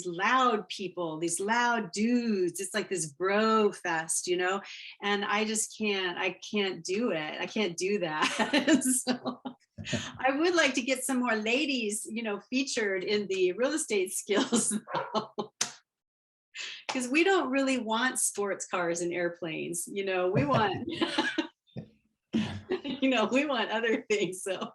loud people, these loud dudes. It's like this bro fest, and I can't do it. I can't do that. So I would like to get some more ladies, featured in the real estate skills, because we don't really want sports cars and airplanes. We want we want other things. So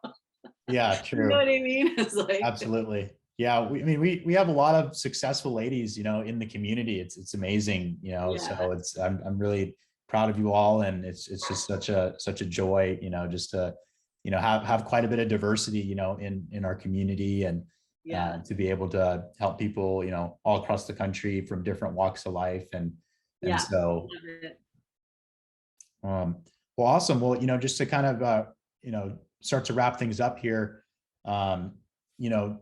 yeah, true. You know what I mean? It's like, Absolutely. Yeah. We have a lot of successful ladies, in the community. It's amazing, so I'm really proud of you all. And it's just such a joy, just to, have quite a bit of diversity, in our community, and to be able to help people, all across the country from different walks of life. And, And Yeah. so, Love it. well, awesome. Well, just to kind of, start to wrap things up here, um, you know,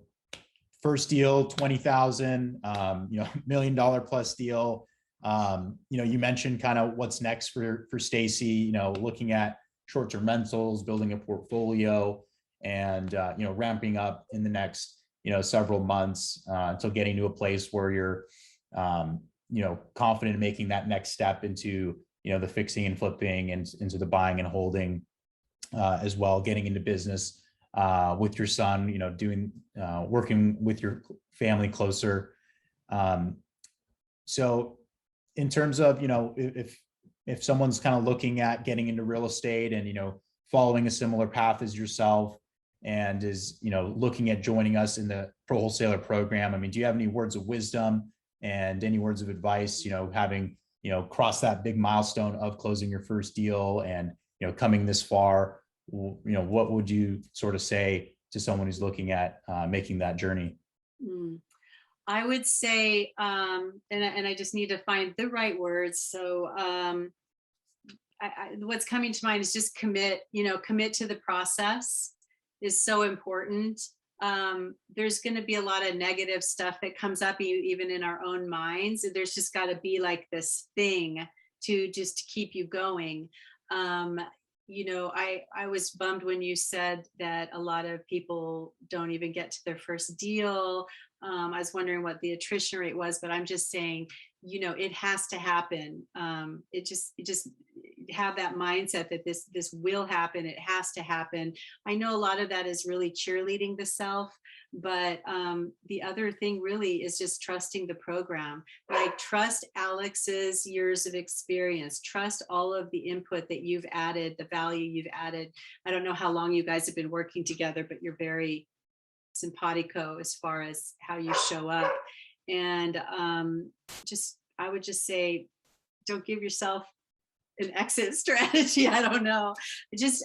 first deal, 20,000, $1 million plus deal. You mentioned kind of what's next for Stacey, looking at short-term rentals, building a portfolio, and, ramping up in the next, several months, until getting to a place where you're, confident in making that next step into, the fixing and flipping and into the buying and holding, as well, getting into business, with your son, working with your family closer. So in terms of, if someone's kind of looking at getting into real estate and, following a similar path as yourself and is, looking at joining us in the Pro Wholesaler program, I mean, do you have any words of wisdom and any words of advice, having, crossed that big milestone of closing your first deal and, coming this far? What would you sort of say to someone who's looking at making that journey? I would say, and I just need to find the right words. So what's coming to mind is just commit to the process is so important. There's going to be a lot of negative stuff that comes up even in our own minds. There's just got to be like this thing to keep you going. I was bummed when you said that a lot of people don't even get to their first deal. I was wondering what the attrition rate was, but I'm just saying, it has to happen. It just have that mindset that this will happen. It has to happen. I know a lot of that is really cheerleading the self, but the other thing really is just trusting the program. Like, trust Alex's years of experience, trust all of the input that you've added, the value you've added. I don't know how long you guys have been working together, but you're very simpatico as far as how you show up. And I would just say, don't give yourself an exit strategy. I don't know.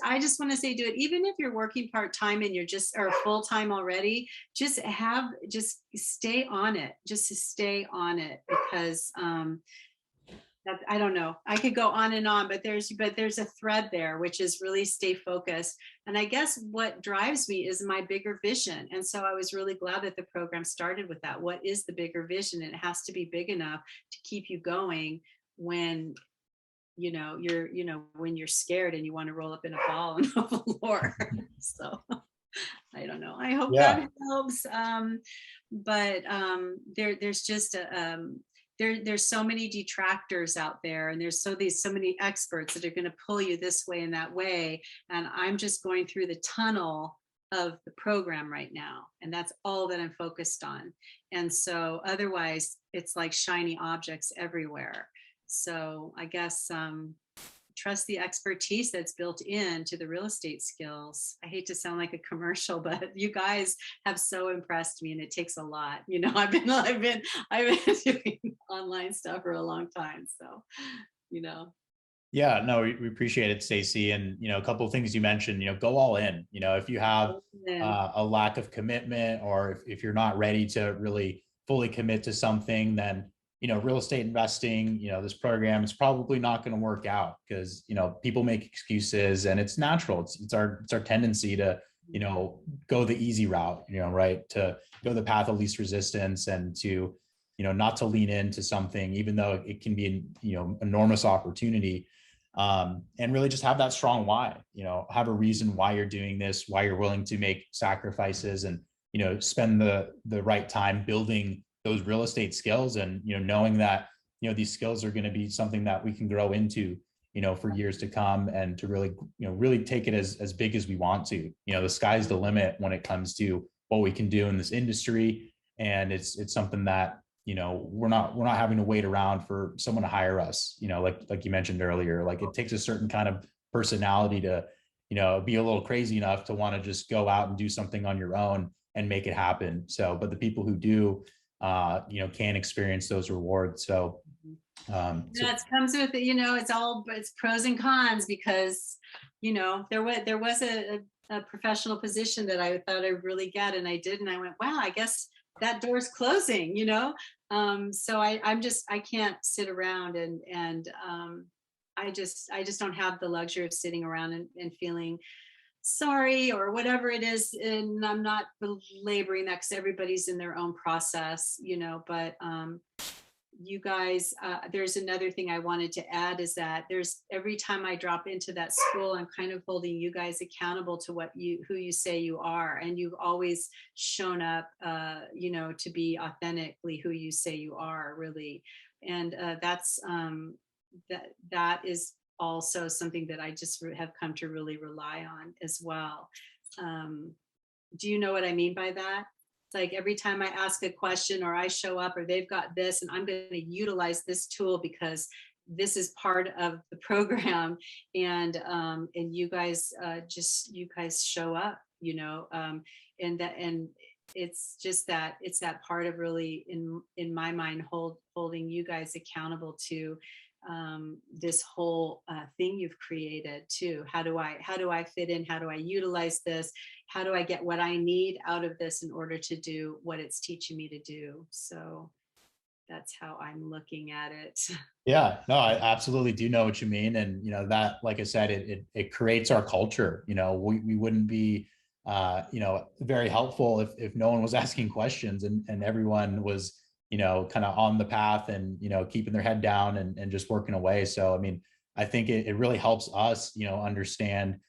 I just want to say, do it. Even if you're working part-time and you're or full-time already, just stay on it. Just to stay on it, because I don't know. I could go on and on, but there's a thread there, which is really stay focused. And I guess what drives me is my bigger vision. And so I was really glad that the program started with that. What is the bigger vision? And it has to be big enough to keep you going when when you're scared and you want to roll up in a ball on the floor. So I don't know. I hope that helps. But there's just there's so many detractors out there, and there's so many experts that are going to pull you this way and that way. And I'm just going through the tunnel of the program right now, and that's all that I'm focused on. And so otherwise it's like shiny objects everywhere. So I guess trust the expertise that's built into the real estate skills. I hate to sound like a commercial, but you guys have so impressed me, and it takes a lot. I've been doing online stuff for a long time. So, Yeah, no, we appreciate it, Stacey. And, a couple of things you mentioned, go all in. If you have a lack of commitment, or if you're not ready to really fully commit to something, then, real estate investing, this program is probably not going to work out, because, people make excuses, and it's natural. It's our tendency to, go the easy route, right. To go the path of least resistance, and to, not to lean into something, even though it can be an, enormous opportunity. And really just have that strong why, have a reason why you're doing this, why you're willing to make sacrifices, and, spend the right time building those real estate skills, and, knowing that, these skills are going to be something that we can grow into, for years to come, and to really, really take it as big as we want to. The sky's the limit when it comes to what we can do in this industry. And it's something that, we're not having to wait around for someone to hire us, like you mentioned earlier. Like, it takes a certain kind of personality to, be a little crazy enough to want to just go out and do something on your own and make it happen. So, but the people who do, can experience those rewards. So it comes with it, it's pros and cons, because there was a professional position that I thought I'd really get, and I did, and I went, wow, I guess that door's closing. So I can't sit around and I just don't have the luxury of sitting around and feeling sorry or whatever it is. And I'm not belaboring that because everybody's in their own process, but you guys, there's another thing I wanted to add is that there's every time I drop into that school, I'm kind of holding you guys accountable to who you say you are. And you've always shown up, to be authentically who you say you are, really. And that is also something that I just have come to really rely on as well. Do you know what I mean by that? It's like every time I ask a question or I show up or they've got this and I'm going to utilize this tool because this is part of the program, and you guys you guys show up, and it's just that it's that part of really in my mind holding you guys accountable to this whole thing you've created too. How do I fit in? How do I utilize this? How do I get what I need out of this in order to do what it's teaching me to do? So that's how I'm looking at it. Yeah, no, I absolutely do know what you mean. And, that, like I said, it creates our culture. We wouldn't be, very helpful if no one was asking questions and everyone was, kind of on the path and, keeping their head down and just working away. So, I mean, I think it really helps us, understand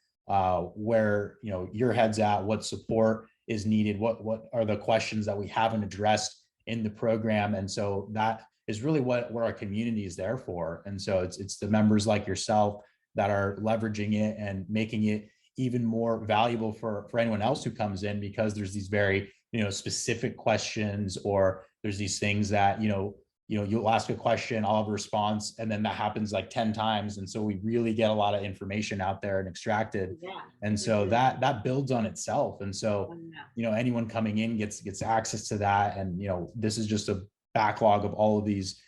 where, your head's at, what support is needed, what are the questions that we haven't addressed in the program. And so that is really what our community is there for. And so it's the members like yourself that are leveraging it and making it even more valuable for anyone else who comes in, because there's these very, specific questions, or there's these things that, you'll ask a question, I'll have a response, and then that happens like 10 times. And so we really get a lot of information out there and extracted. Yeah. And so that builds on itself. And so, anyone coming in gets access to that. And, this is just a backlog of all of these,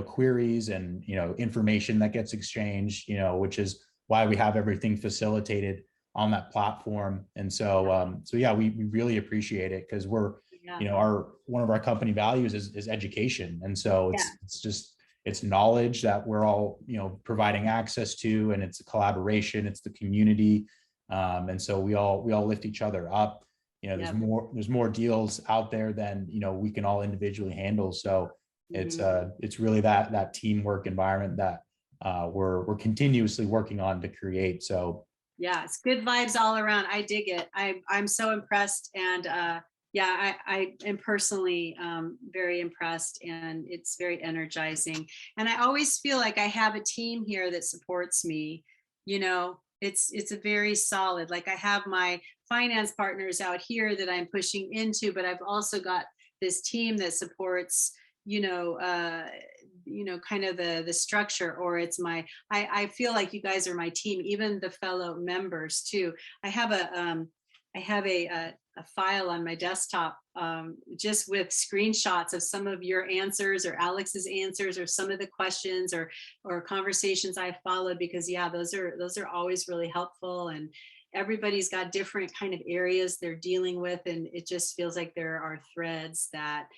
queries and, information that gets exchanged, which is why we have everything facilitated on that platform. And so, yeah, we really appreciate it, because we're, one of our company values is education. And so it's knowledge that we're all, providing access to, and it's a collaboration, it's the community. And so we all lift each other up. There's more deals out there than, we can all individually handle. So it's really that teamwork environment that we're continuously working on to create. So yeah, it's good vibes all around. I dig it. I'm so impressed, and I am personally very impressed, and it's very energizing. And I always feel like I have a team here that supports me. It's a very solid. Like I have my finance partners out here that I'm pushing into, but I've also got this team that supports, kind of the structure, or it's I feel like you guys are my team, even the fellow members too. I have a file on my desktop just with screenshots of some of your answers or Alex's answers or some of the questions or conversations I followed, because those are always really helpful, and everybody's got different kind of areas they're dealing with, and it just feels like there are threads that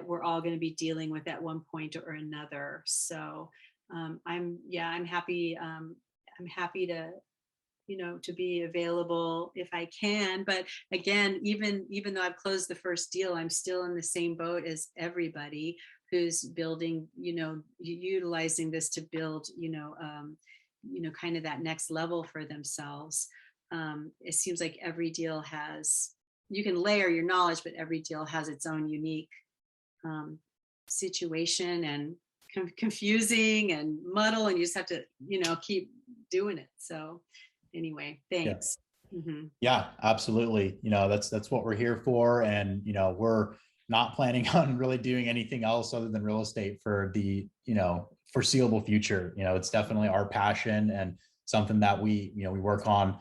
we're all going to be dealing with at one point or another. So I'm happy. I'm happy to, to be available if I can. But again, even though I've closed the first deal, I'm still in the same boat as everybody who's building, utilizing this to build, kind of that next level for themselves. It seems like every deal you can layer your knowledge, but every deal has its own unique situation and confusing and muddle, and you just have to, keep doing it. So anyway, thanks. Yeah, absolutely. That's what we're here for. And, we're not planning on really doing anything else other than real estate for the, foreseeable future. It's definitely our passion and something that we work on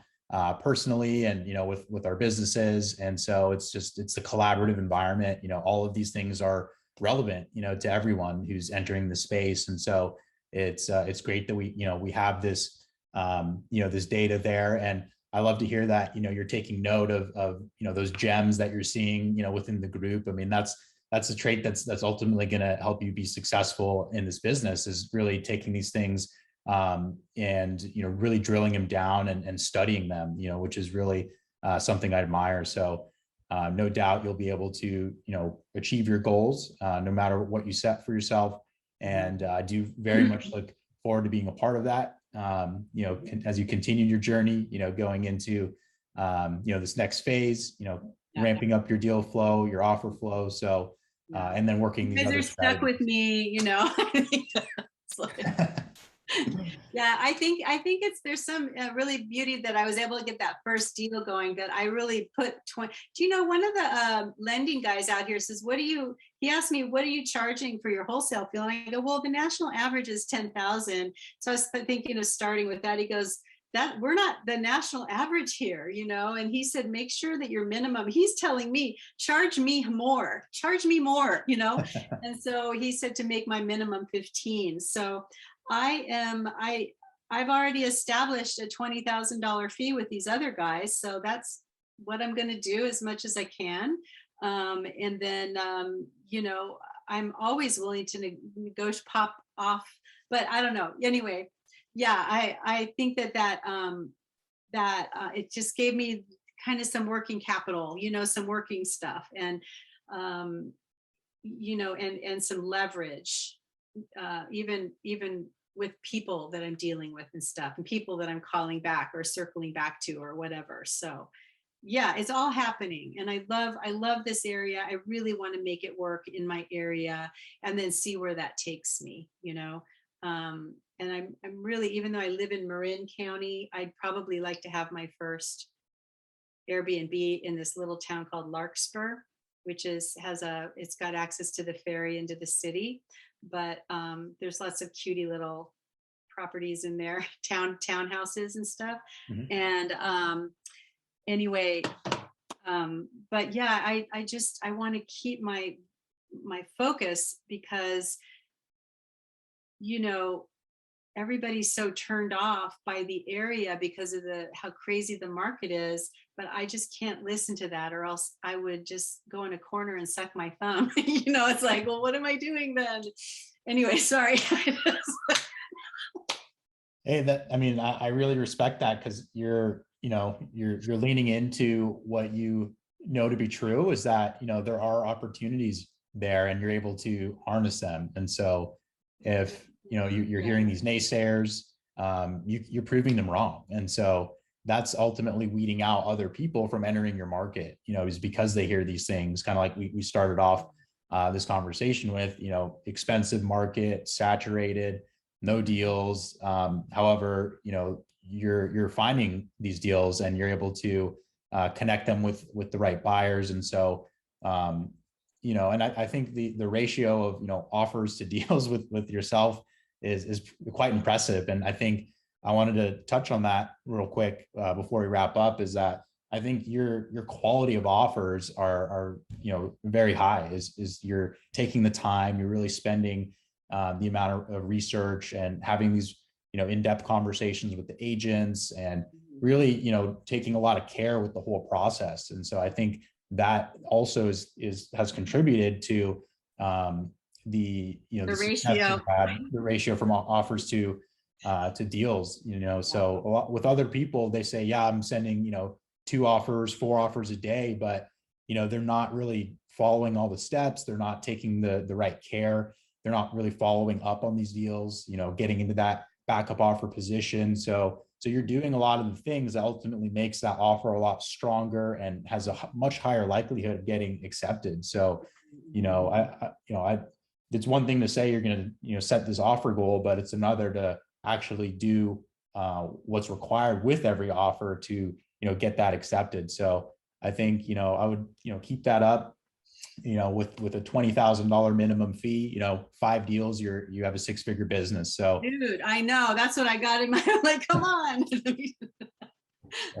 personally and, with our businesses. And so it's a collaborative environment. All of these things are relevant, to everyone who's entering the space. And so it's great that we have this, this data there. And I love to hear that, you're taking note of those gems that you're seeing, within the group. I mean, that's that's a trait that's ultimately going to help you be successful in this business, is really taking these things and, you know, really drilling them down and studying them, you know, which is really something I admire. So no doubt you'll be able to, you know, achieve your goals no matter what you set for yourself. And I do very much look forward to being a part of that. You know, as you continue your journey, you know, going into, you know, this next phase, you know, ramping up your deal flow, your offer flow. So, and then working these You guys other are stuck with strategies. me, you know. It's like, yeah, I think there's some really beauty that I was able to get that first deal going, that I really put 20. Do you know, one of the lending guys out here says, he asked me, what are you charging for your wholesale fee? And I go, well, the national average is 10,000. So I was thinking of starting with that. He goes, that we're not the national average here, you know. And he said, make sure that your minimum, he's telling me, charge me more, you know. And so he said to make my minimum 15. So I've already established a $20,000 fee with these other guys. So that's what I'm going to do as much as I can. And then, you know, I'm always willing to negotiate, pop off, but I don't know. Anyway, yeah, I think that it just gave me kind of some working capital, you know, some working stuff, and, you know, and some leverage, even with people that I'm dealing with and stuff, and people that I'm calling back or circling back to or whatever. So yeah, it's all happening. And I love this area. I really want to make it work in my area and then see where that takes me, you know. And I'm really, even though I live in Marin County, I'd probably like to have my first Airbnb in this little town called Larkspur, which it's got access to the ferry into the city. But there's lots of cutie little properties in there, townhouses and stuff. Mhm. And anyway, but yeah, I want to keep my focus, because, you know, everybody's so turned off by the area because of how crazy the market is. But I just can't listen to that, or else I would just go in a corner and suck my thumb. You know, it's like, well, what am I doing then? Anyway, sorry. Hey, I mean, I really respect that, because you're leaning into what you know to be true, is that, you know, there are opportunities there and you're able to harness them. And so if, you know, you're hearing these naysayers, you're proving them wrong. And so that's ultimately weeding out other people from entering your market, you know, is because they hear these things, kind of like we started off this conversation with, you know, expensive market, saturated, no deals. However, you know, you're finding these deals and you're able to connect them with the right buyers. And so, you know, and I think the ratio of, you know, offers to deals with yourself is quite impressive. And I think I wanted to touch on that real quick before we wrap up, is that I think your quality of offers are, you know, very high. Is you're taking the time, you're really spending the amount of research and having these, you know, in-depth conversations with the agents, and really, you know, taking a lot of care with the whole process. And so I think that also has contributed to the, you know, The the success ratio. you've had, the ratio from offers to deals, you know. So a lot with other people, they say, yeah, I'm sending, you know, 2 offers, 4 offers a day, but, you know, they're not really following all the steps. They're not taking the right care. They're not really following up on these deals, you know, getting into that backup offer position. So you're doing a lot of the things that ultimately makes that offer a lot stronger and has a much higher likelihood of getting accepted. So, you know, it's one thing to say you're going to, you know, set this offer goal, but it's another to actually do what's required with every offer to, you know, get that accepted. So I think, you know, I would, you know, keep that up, you know, with a $20,000 minimum fee, you know, 5 deals, you have a 6-figure business. So Dude, I know, that's what I got in my, like, come on.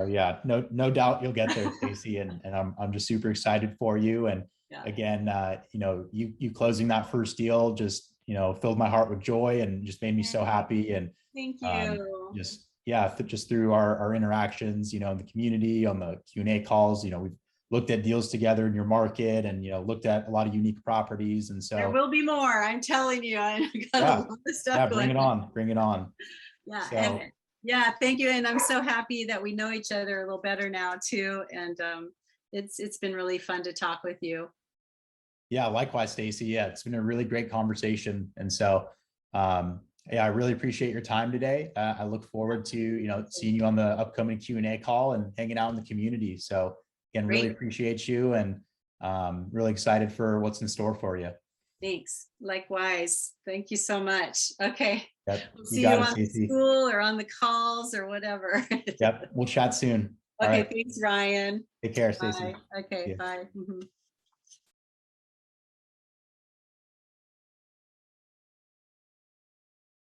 yeah, no doubt you'll get there, Stacey, and I'm just super excited for you. And Yeah. again, you know, you closing that first deal just, you know, filled my heart with joy and just made me so happy. And Thank you. just, yeah, just through our interactions, you know, in the community, on the Q&A calls, you know, we've looked at deals together in your market and, looked at a lot of unique properties. And There so, will be more. I'm telling you, I got a yeah, lot of stuff yeah, going bring it on, bring it on. Yeah, So, and yeah, thank you. And I'm so happy that we know each other a little better now too. And it's been really fun to talk with you. yeah, likewise, Stacey. Yeah, it's been a really great conversation. And so, yeah, I really appreciate your time today. I look forward to, seeing you on the upcoming Q&A call and hanging out in the community. So again, really Great. appreciate you and really excited for what's in store for you. Thanks. Likewise. Thank you so much. Okay. Yep, We'll you see got you it, on the Stacey. school or on the calls or whatever. Yep, we'll chat soon. All Okay. right, Thanks, Ryan. take care, Stacey. Bye. Okay. Yeah. Bye. Mhm.